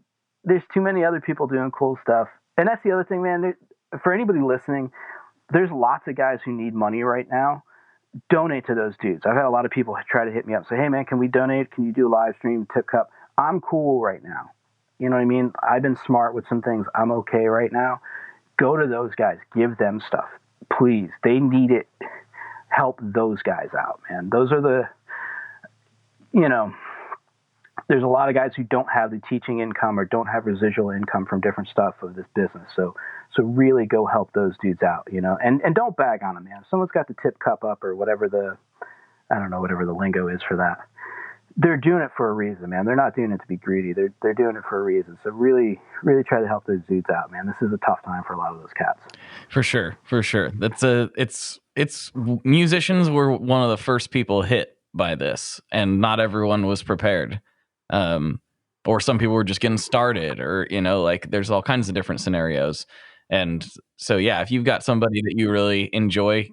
There's too many other people doing cool stuff. And that's the other thing, man. For anybody listening, there's lots of guys who need money right now. Donate to those dudes. I've had a lot of people try to hit me up, say, hey, man, can we donate? Can you do a live stream, tip cup? I'm cool right now. You know what I mean? I've been smart with some things. I'm okay right now. Go to those guys. Give them stuff. Please. They need it. Help those guys out, man. Those are there's a lot of guys who don't have the teaching income or don't have residual income from different stuff of this business. So really go help those dudes out, and don't bag on them, man. If someone's got the tip cup up or whatever whatever the lingo is for that, they're doing it for a reason, man. They're not doing it to be greedy. They're doing it for a reason. So really, really try to help those dudes out, man. This is a tough time for a lot of those cats. For sure. It's musicians were one of the first people hit by this, and not everyone was prepared. Or some people were just getting started, or, like there's all kinds of different scenarios. And so, yeah, if you've got somebody that you really enjoy,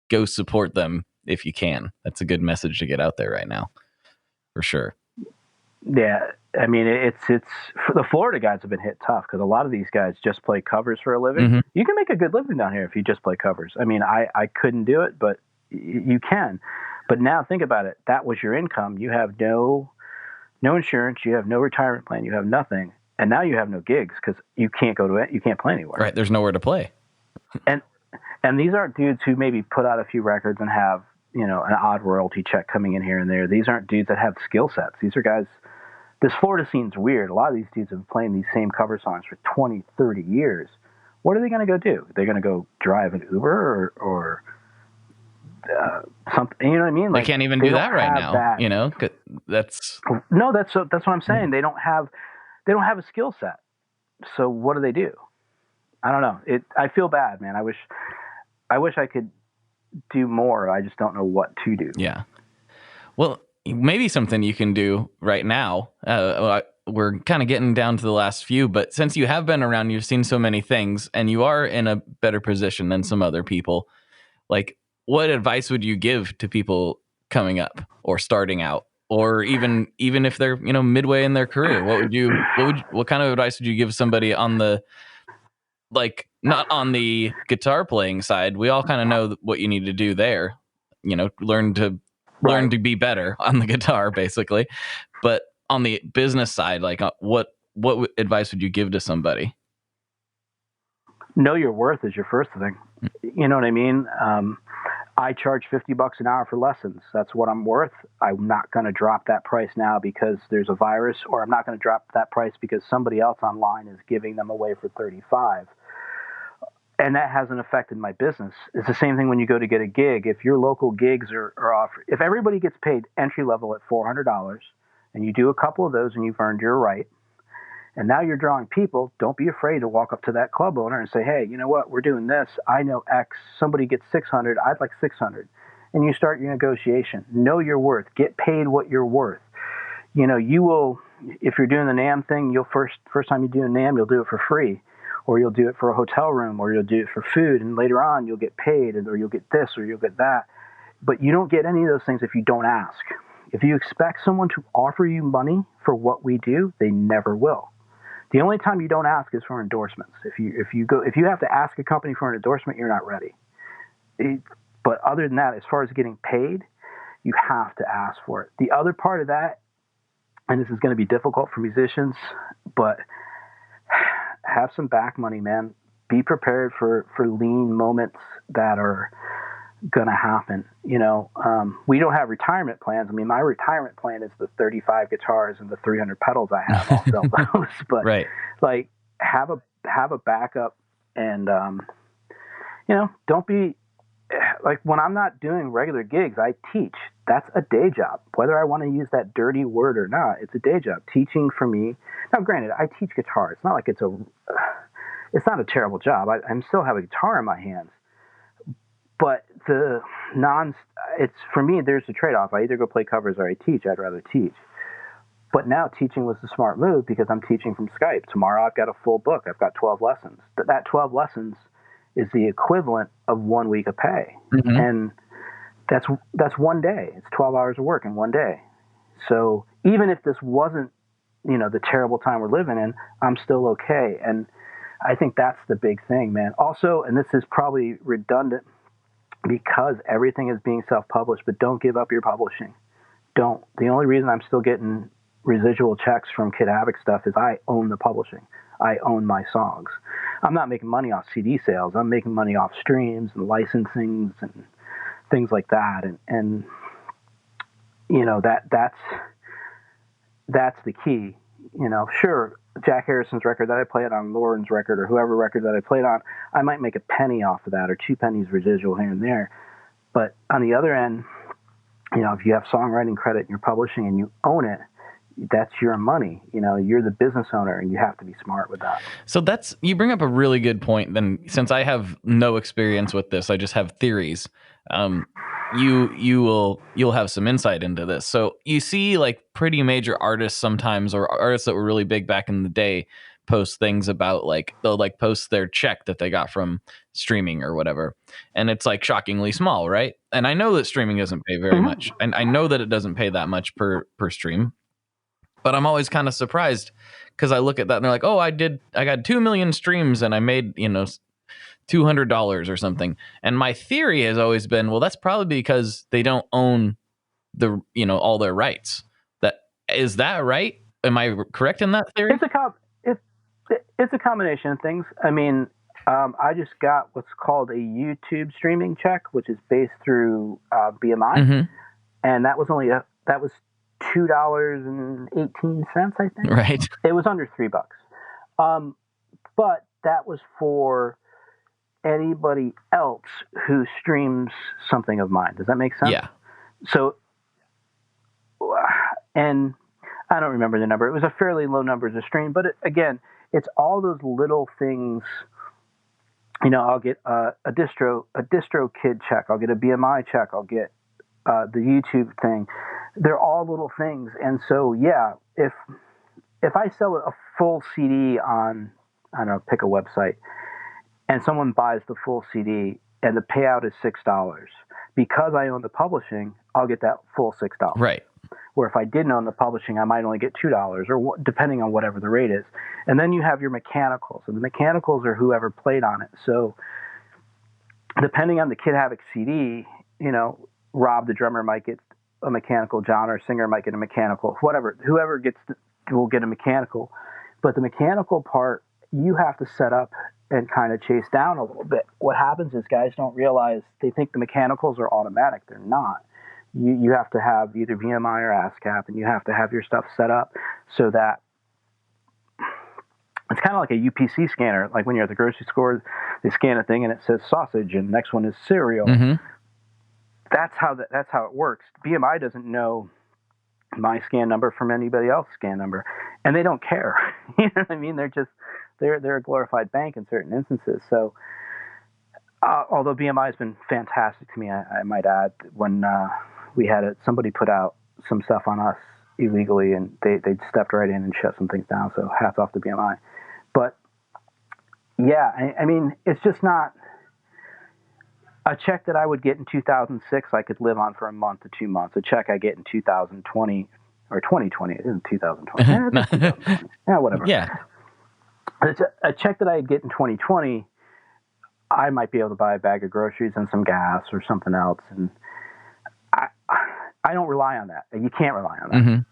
go support them if you can. That's a good message to get out there right now, for sure. Yeah, I mean, it's the Florida guys have been hit tough because a lot of these guys just play covers for a living. Mm-hmm. You can make a good living down here if you just play covers. I mean, I couldn't do it, but you can. But now think about it. That was your income. You have no insurance. You have no retirement plan. You have nothing. And now you have no gigs because you can't go to it. You can't play anywhere. Right. There's nowhere to play. And these aren't dudes who maybe put out a few records and have, an odd royalty check coming in here and there. These aren't dudes that have skill sets. These are guys. This Florida scene's weird. A lot of these dudes have been playing these same cover songs for 20, 30 years. What are they going to go do? They're going to go drive an Uber or something. You know what I mean? Like, they can't even do that right now. That. That's what I'm saying. They don't have a skill set. So what do? I don't know. I feel bad, man. I wish I could do more. I just don't know what to do. Yeah. Well, maybe something you can do right now. We're kind of getting down to the last few, but since you have been around, you've seen so many things, and you are in a better position than some other people. Like, what advice would you give to people coming up or starting out, or even if they're midway in their career? What kind of advice would you give somebody on the, like, not on the guitar playing side? We all kind of know what you need to do there. Learn to be better on the guitar, basically. But on the business side, like, what advice would you give to somebody? Know your worth is your first thing. You know what I mean? I charge $50 an hour for lessons. That's what I'm worth. I'm not going to drop that price now because there's a virus, or I'm not going to drop that price because somebody else online is giving them away for $35. And that hasn't affected my business. It's the same thing when you go to get a gig. If your local gigs are offered, if everybody gets paid entry level at $400 and you do a couple of those and you've earned your right, and now you're drawing people, don't be afraid to walk up to that club owner and say, hey, you know what, we're doing this. I know X, somebody gets 600, I'd like 600. And you start your negotiation. Know your worth. Get paid what you're worth. You will, if you're doing the NAMM thing, first time you do a NAMM, you'll do it for free. Or you'll do it for a hotel room, or you'll do it for food, and later on you'll get paid, or you'll get this, or you'll get that. But you don't get any of those things if you don't ask. If you expect someone to offer you money for what we do, they never will. The only time you don't ask is for endorsements. If you have to ask a company for an endorsement, you're not ready. But other than that, as far as getting paid, you have to ask for it. The other part of that, and this is going to be difficult for musicians, but have some back money, man. Be prepared for lean moments that are going to happen. We don't have retirement plans. I mean, my retirement plan is the 35 guitars and the 300 pedals I have. I'll sell those, but right. Like, have a backup, and don't be like, when I'm not doing regular gigs, I teach. That's a day job. Whether I want to use that dirty word or not, it's a day job. Teaching for me. Now, granted, I teach guitar. It's not like it's not a terrible job. I still have a guitar in my hands. But it's for me, there's a trade-off. I either go play covers or I teach. I'd rather teach. But now teaching was the smart move because I'm teaching from Skype. Tomorrow I've got a full book. I've got 12 lessons. That 12 lessons is the equivalent of 1 week of pay. Mm-hmm. And that's one day. It's 12 hours of work in one day. So even if this wasn't, the terrible time we're living in, I'm still okay. And I think that's the big thing, man. Also, and this is probably redundant because everything is being self-published, but don't give up your publishing. Don't. The only reason I'm still getting residual checks from Kid Havoc stuff is I own the publishing. I own my songs. I'm not making money off CD sales. I'm making money off streams and licensings and things like that. And that's the key. Sure, Jack Harrison's record that I played on, Lauren's record, or whoever record that I played on, I might make a penny off of that, or 2 pennies residual here and there. But on the other end, if you have songwriting credit and you're publishing and you own it, that's your money. You're the business owner, and you have to be smart with that. So you bring up a really good point. Then, since I have no experience with this, I just have theories. You'll have some insight into this. So you see, like, pretty major artists sometimes, or artists that were really big back in the day, post things about like they'll like post their check that they got from streaming or whatever, and it's like shockingly small, right? And I know that streaming doesn't pay very much, and I know that it doesn't pay that much per stream, but I'm always kind of surprised because I look at that and they're like, oh, I got 2 million streams and I made, $200 or something. And my theory has always been, well, that's probably because they don't own all their rights. Is that right? Am I correct in that theory? It's a combination of things. I mean, I just got what's called a YouTube streaming check, which is based through BMI, and that was $2.18, I think. Right. It was under $3. But that was for anybody else who streams something of mine. Does that make sense? Yeah. So, and I don't remember the number. It was a fairly low number to stream, but again, it's all those little things. I'll get a distro kid check. I'll get a BMI check. I'll get the YouTube thing. They're all little things. And so, yeah, if I sell a full CD on, I don't know, pick a website, and someone buys the full CD and the payout is $6, because I own the publishing, I'll get that full $6. Right. Where if I didn't own the publishing, I might only get $2 or depending on whatever the rate is. And then you have your mechanicals, and the mechanicals are whoever played on it. So depending on the Kid Havoc CD, Rob, the drummer, might get a mechanical, John, our singer, might get a mechanical, whoever will get a mechanical. But the mechanical part, you have to set up and kind of chase down a little bit. What happens is guys don't realize, they think the mechanicals are automatic. They're not. You have to have either VMI or ASCAP, and you have to have your stuff set up so that it's kind of like a UPC scanner. Like when you're at the grocery store, they scan a thing and it says sausage, and the next one is cereal. That's how it works. BMI doesn't know my scan number from anybody else's scan number, and they don't care. You know what I mean? They're a glorified bank in certain instances. So, although BMI has been fantastic to me, I might add, when we had somebody put out some stuff on us illegally, and they stepped right in and shut some things down. So hats off to BMI. But yeah, I mean, it's just not a check that I would get in 2006. I could live on for a month to 2 months. A check I get in 2020 or 2020. It isn't 2020. It's 2020. Yeah, whatever. Yeah. It's a check that I get in 2020. I might be able to buy a bag of groceries and some gas or something else, and I don't rely on that. You can't rely on that.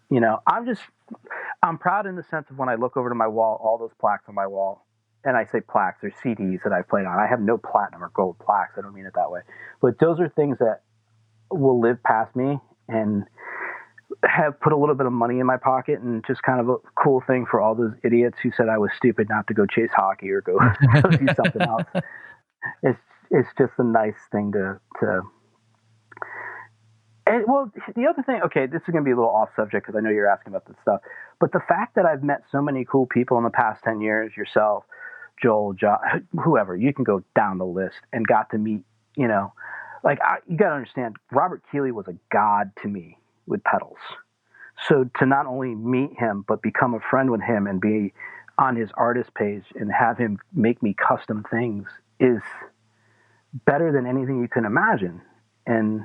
I'm proud in the sense of when I look over to my wall, all those plaques on my wall, and I say plaques, they're CDs that I played on. I have no platinum or gold plaques. I don't mean it that way. But those are things that will live past me and have put a little bit of money in my pocket, and just kind of a cool thing for all those idiots who said I was stupid not to go chase hockey or go do something else. It's just a nice thing to. And, well, the other thing, okay, this is going to be a little off subject because I know you're asking about this stuff, but the fact that I've met so many cool people in the past 10 years, yourself, Joel, John, whoever, you can go down the list, and got to meet, you got to understand, Robert Keeley was a god to me with pedals. So to not only meet him, but become a friend with him and be on his artist page and have him make me custom things is better than anything you can imagine. And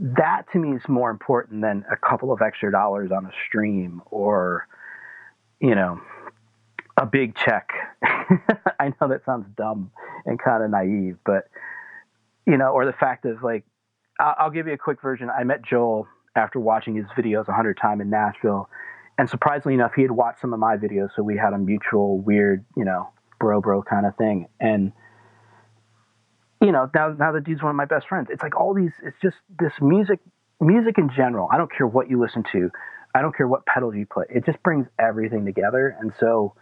that to me is more important than a couple of extra dollars on a stream or, a big check. I know that sounds dumb and kind of naive, but, or the fact of I'll give you a quick version. I met Joel after watching his videos 100 times in Nashville. And surprisingly enough, he had watched some of my videos. So we had a mutual weird, bro kind of thing. And, now the dude's one of my best friends. It's like all these, it's just this music in general. I don't care what you listen to. I don't care what pedals you play. It just brings everything together. And so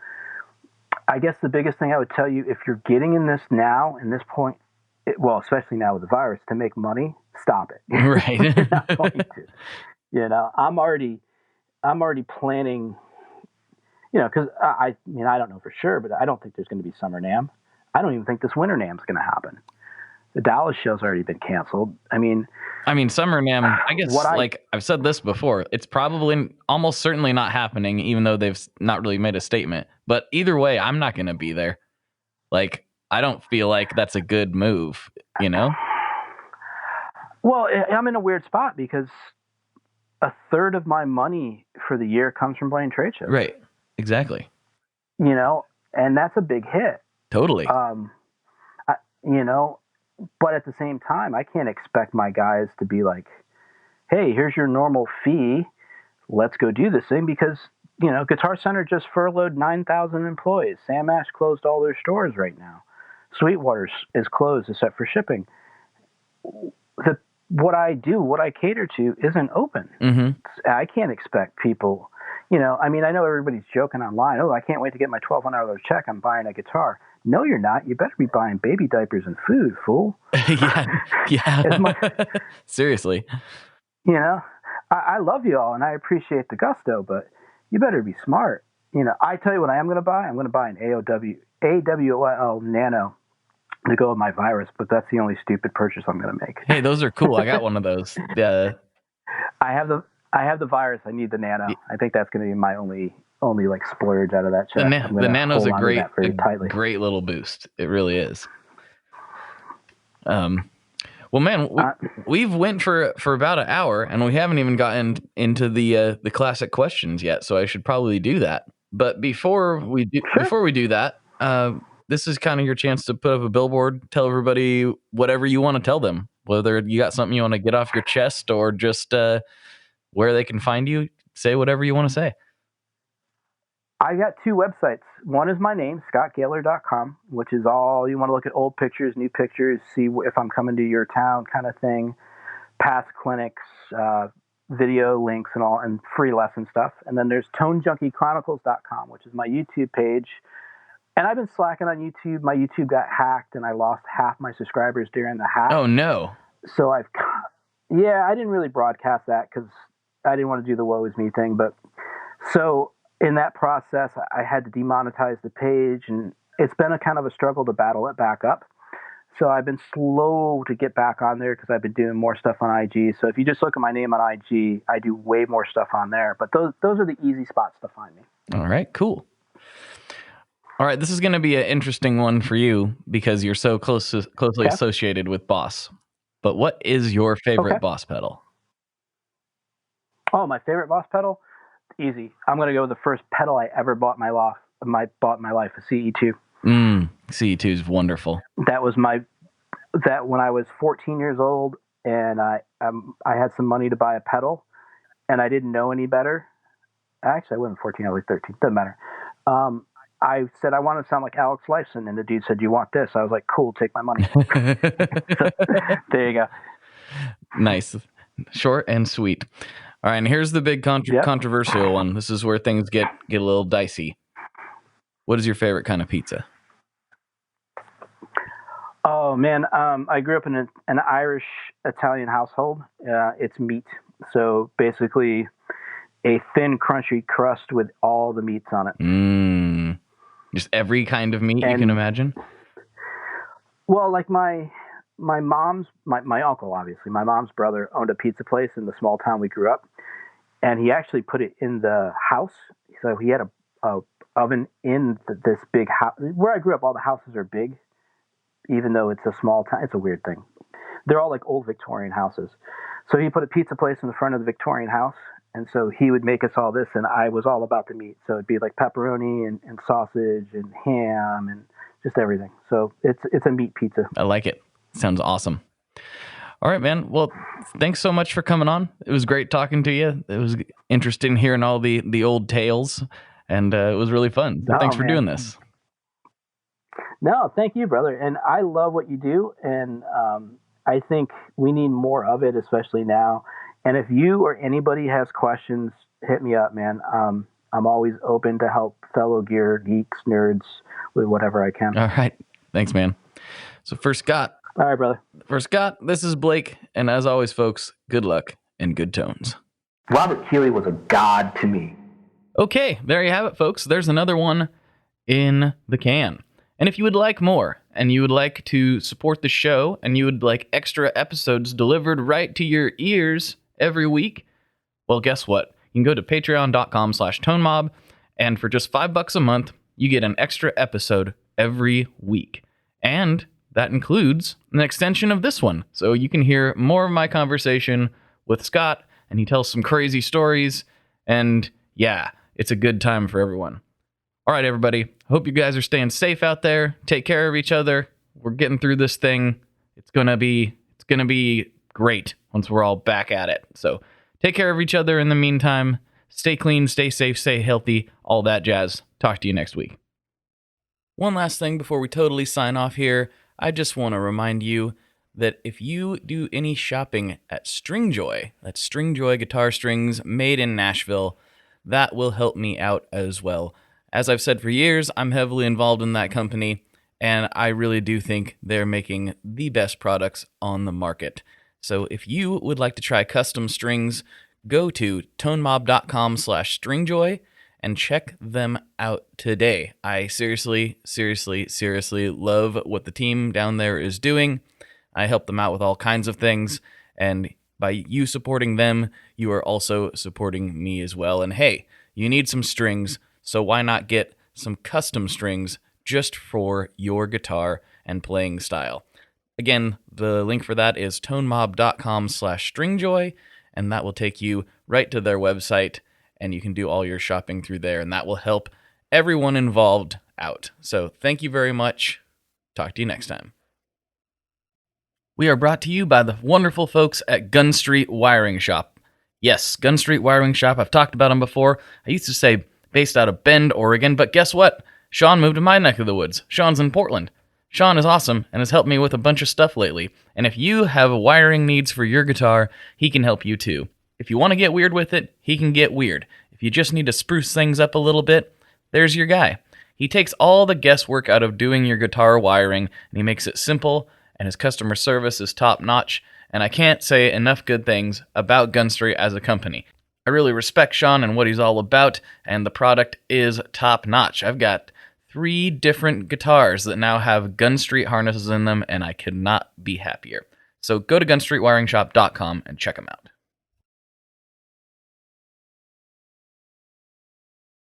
I guess the biggest thing I would tell you, if you're getting in this now, in this point, especially now with the virus, to make money, stop it. Right. You're not going to. I'm already planning, because I don't know for sure, but I don't think there's going to be summer NAMM. I don't even think this winter NAMM's going to happen. The Dallas show's already been canceled. I mean, Summer NAMM, I guess, I've said this before, it's probably almost certainly not happening, even though they've not really made a statement. But either way, I'm not going to be there. Like, I don't feel like that's a good move, you know? Well, I'm in a weird spot because a third of my money for the year comes from playing trade shows. Right. Exactly. You know, and that's a big hit. Totally. You know, but at the same time, I can't expect my guys to be like, hey, here's your normal fee. Let's go do this thing because, you know, Guitar Center just furloughed 9,000 employees. Sam Ash closed all their stores right now. Sweetwater is closed except for shipping. What I cater to isn't open. Mm-hmm. I can't expect people, you know, I mean, I know everybody's joking online. Oh, I can't wait to get my $1,200 check. I'm buying a guitar. No, you're not. You better be buying baby diapers and food, fool. Yeah. Seriously. You know, I love you all and I appreciate the gusto, but you better be smart. You know, I tell you what I am going to buy. I'm going to buy an AWOL Nano to go with my virus, but that's the only stupid purchase I'm going to make. Hey, those are cool. I got one of those. Yeah. I have the virus. I need the Nano. I think that's going to be my only like splurge out of that check. The Nano's a great little boost. It really is. Well, man, we've went for about an hour, and we haven't even gotten into the classic questions yet. So I should probably do that. But before we do that, this is kind of your chance to put up a billboard, tell everybody whatever you want to tell them, whether you got something you want to get off your chest or just where they can find you. Say whatever you want to say. I got two websites. One is my name, scottgailor.com, which is all you want to look at old pictures, new pictures, see if I'm coming to your town kind of thing, past clinics, video links and all, and free lesson stuff. And then there's tonejunkiechronicles.com, which is my YouTube page. And I've been slacking on YouTube. My YouTube got hacked and I lost half my subscribers during the hack. Oh, no. So I didn't really broadcast that because I didn't want to do the woe is me thing. But so in that process, I had to demonetize the page, and it's been a kind of a struggle to battle it back up. So I've been slow to get back on there because I've been doing more stuff on IG. So if you just look at my name on IG, I do way more stuff on there. But those are the easy spots to find me. All right, cool. All right, this is going to be an interesting one for you because you're so closely associated with Boss. But what is your favorite Boss pedal? Oh, my favorite Boss pedal? Easy. I'm going to go with the first pedal I ever bought in my life, a CE2. CE2 is wonderful. That was that when I was 14 years old and I had some money to buy a pedal and I didn't know any better. Actually, I wasn't 14, I was like 13. Doesn't matter. I said, I want to sound like Alex Lifeson. And the dude said, you want this? I was like, cool, take my money. So, there you go. Nice. Short and sweet. All right, and here's the big controversial one. This is where things get a little dicey. What is your favorite kind of pizza? Oh, man. I grew up in an Irish-Italian household. It's meat. So basically a thin, crunchy crust with all the meats on it. Just every kind of meat you can imagine? Well, like my uncle, obviously, my mom's brother owned a pizza place in the small town we grew up. And he actually put it in the house. So he had a oven in this big house. Where I grew up, all the houses are big, even though it's a small town. It's a weird thing. They're all like old Victorian houses. So he put a pizza place in the front of the Victorian house. And so he would make us all this, and I was all about the meat. So it'd be like pepperoni and sausage and ham and just everything. So it's a meat pizza. I like it. Sounds awesome. All right, man. Well, thanks so much for coming on. It was great talking to you. It was interesting hearing all the old tales, and it was really fun. So thanks for doing this. No, thank you, brother. And I love what you do, and I think we need more of it, especially now. And if you or anybody has questions, hit me up, man. I'm always open to help fellow gear geeks, nerds with whatever I can. All right. Thanks, man. So for Scott. All right, brother. For Scott, this is Blake. And as always, folks, good luck and good tones. Robert Keeley was a god to me. Okay, there you have it, folks. There's another one in the can. And if you would like more, and you would like to support the show and you would like extra episodes delivered right to your ears every week, well, guess what? You can go to patreon.com/tonemob, and for just $5 a month, you get an extra episode every week. And that includes an extension of this one. So you can hear more of my conversation with Scott, and he tells some crazy stories. And yeah, it's a good time for everyone. All right, everybody. Hope you guys are staying safe out there. Take care of each other. We're getting through this thing. It's gonna be great once we're all back at it. So take care of each other in the meantime. Stay clean, stay safe, stay healthy, all that jazz. Talk to you next week. One last thing before we totally sign off here. I just want to remind you that if you do any shopping at Stringjoy, that's Stringjoy guitar strings made in Nashville, that will help me out as well. As I've said for years, I'm heavily involved in that company, and I really do think they're making the best products on the market. So if you would like to try custom strings, go to tonemob.com/stringjoy and check them out today. I seriously love what the team down there is doing. I help them out with all kinds of things, and by you supporting them, you are also supporting me as well. And hey, you need some strings, so why not get some custom strings just for your guitar and playing style? Again, the link for that is tonemob.com/stringjoy, and that will take you right to their website, and you can do all your shopping through there, and that will help everyone involved out. So thank you very much. Talk to you next time. We are brought to you by the wonderful folks at Gun Street Wiring Shop. Yes, Gun Street Wiring Shop. I've talked about them before. I used to say based out of Bend, Oregon, but guess what? Sean moved to my neck of the woods. Sean's in Portland. Sean is awesome and has helped me with a bunch of stuff lately. And if you have wiring needs for your guitar, he can help you too. If you want to get weird with it, he can get weird. If you just need to spruce things up a little bit, there's your guy. He takes all the guesswork out of doing your guitar wiring, and he makes it simple, and his customer service is top-notch, and I can't say enough good things about Gun Street as a company. I really respect Sean and what he's all about, and the product is top-notch. I've got 3 different guitars that now have Gun Street harnesses in them, and I could not be happier. So go to gunstreetwiringshop.com and check them out.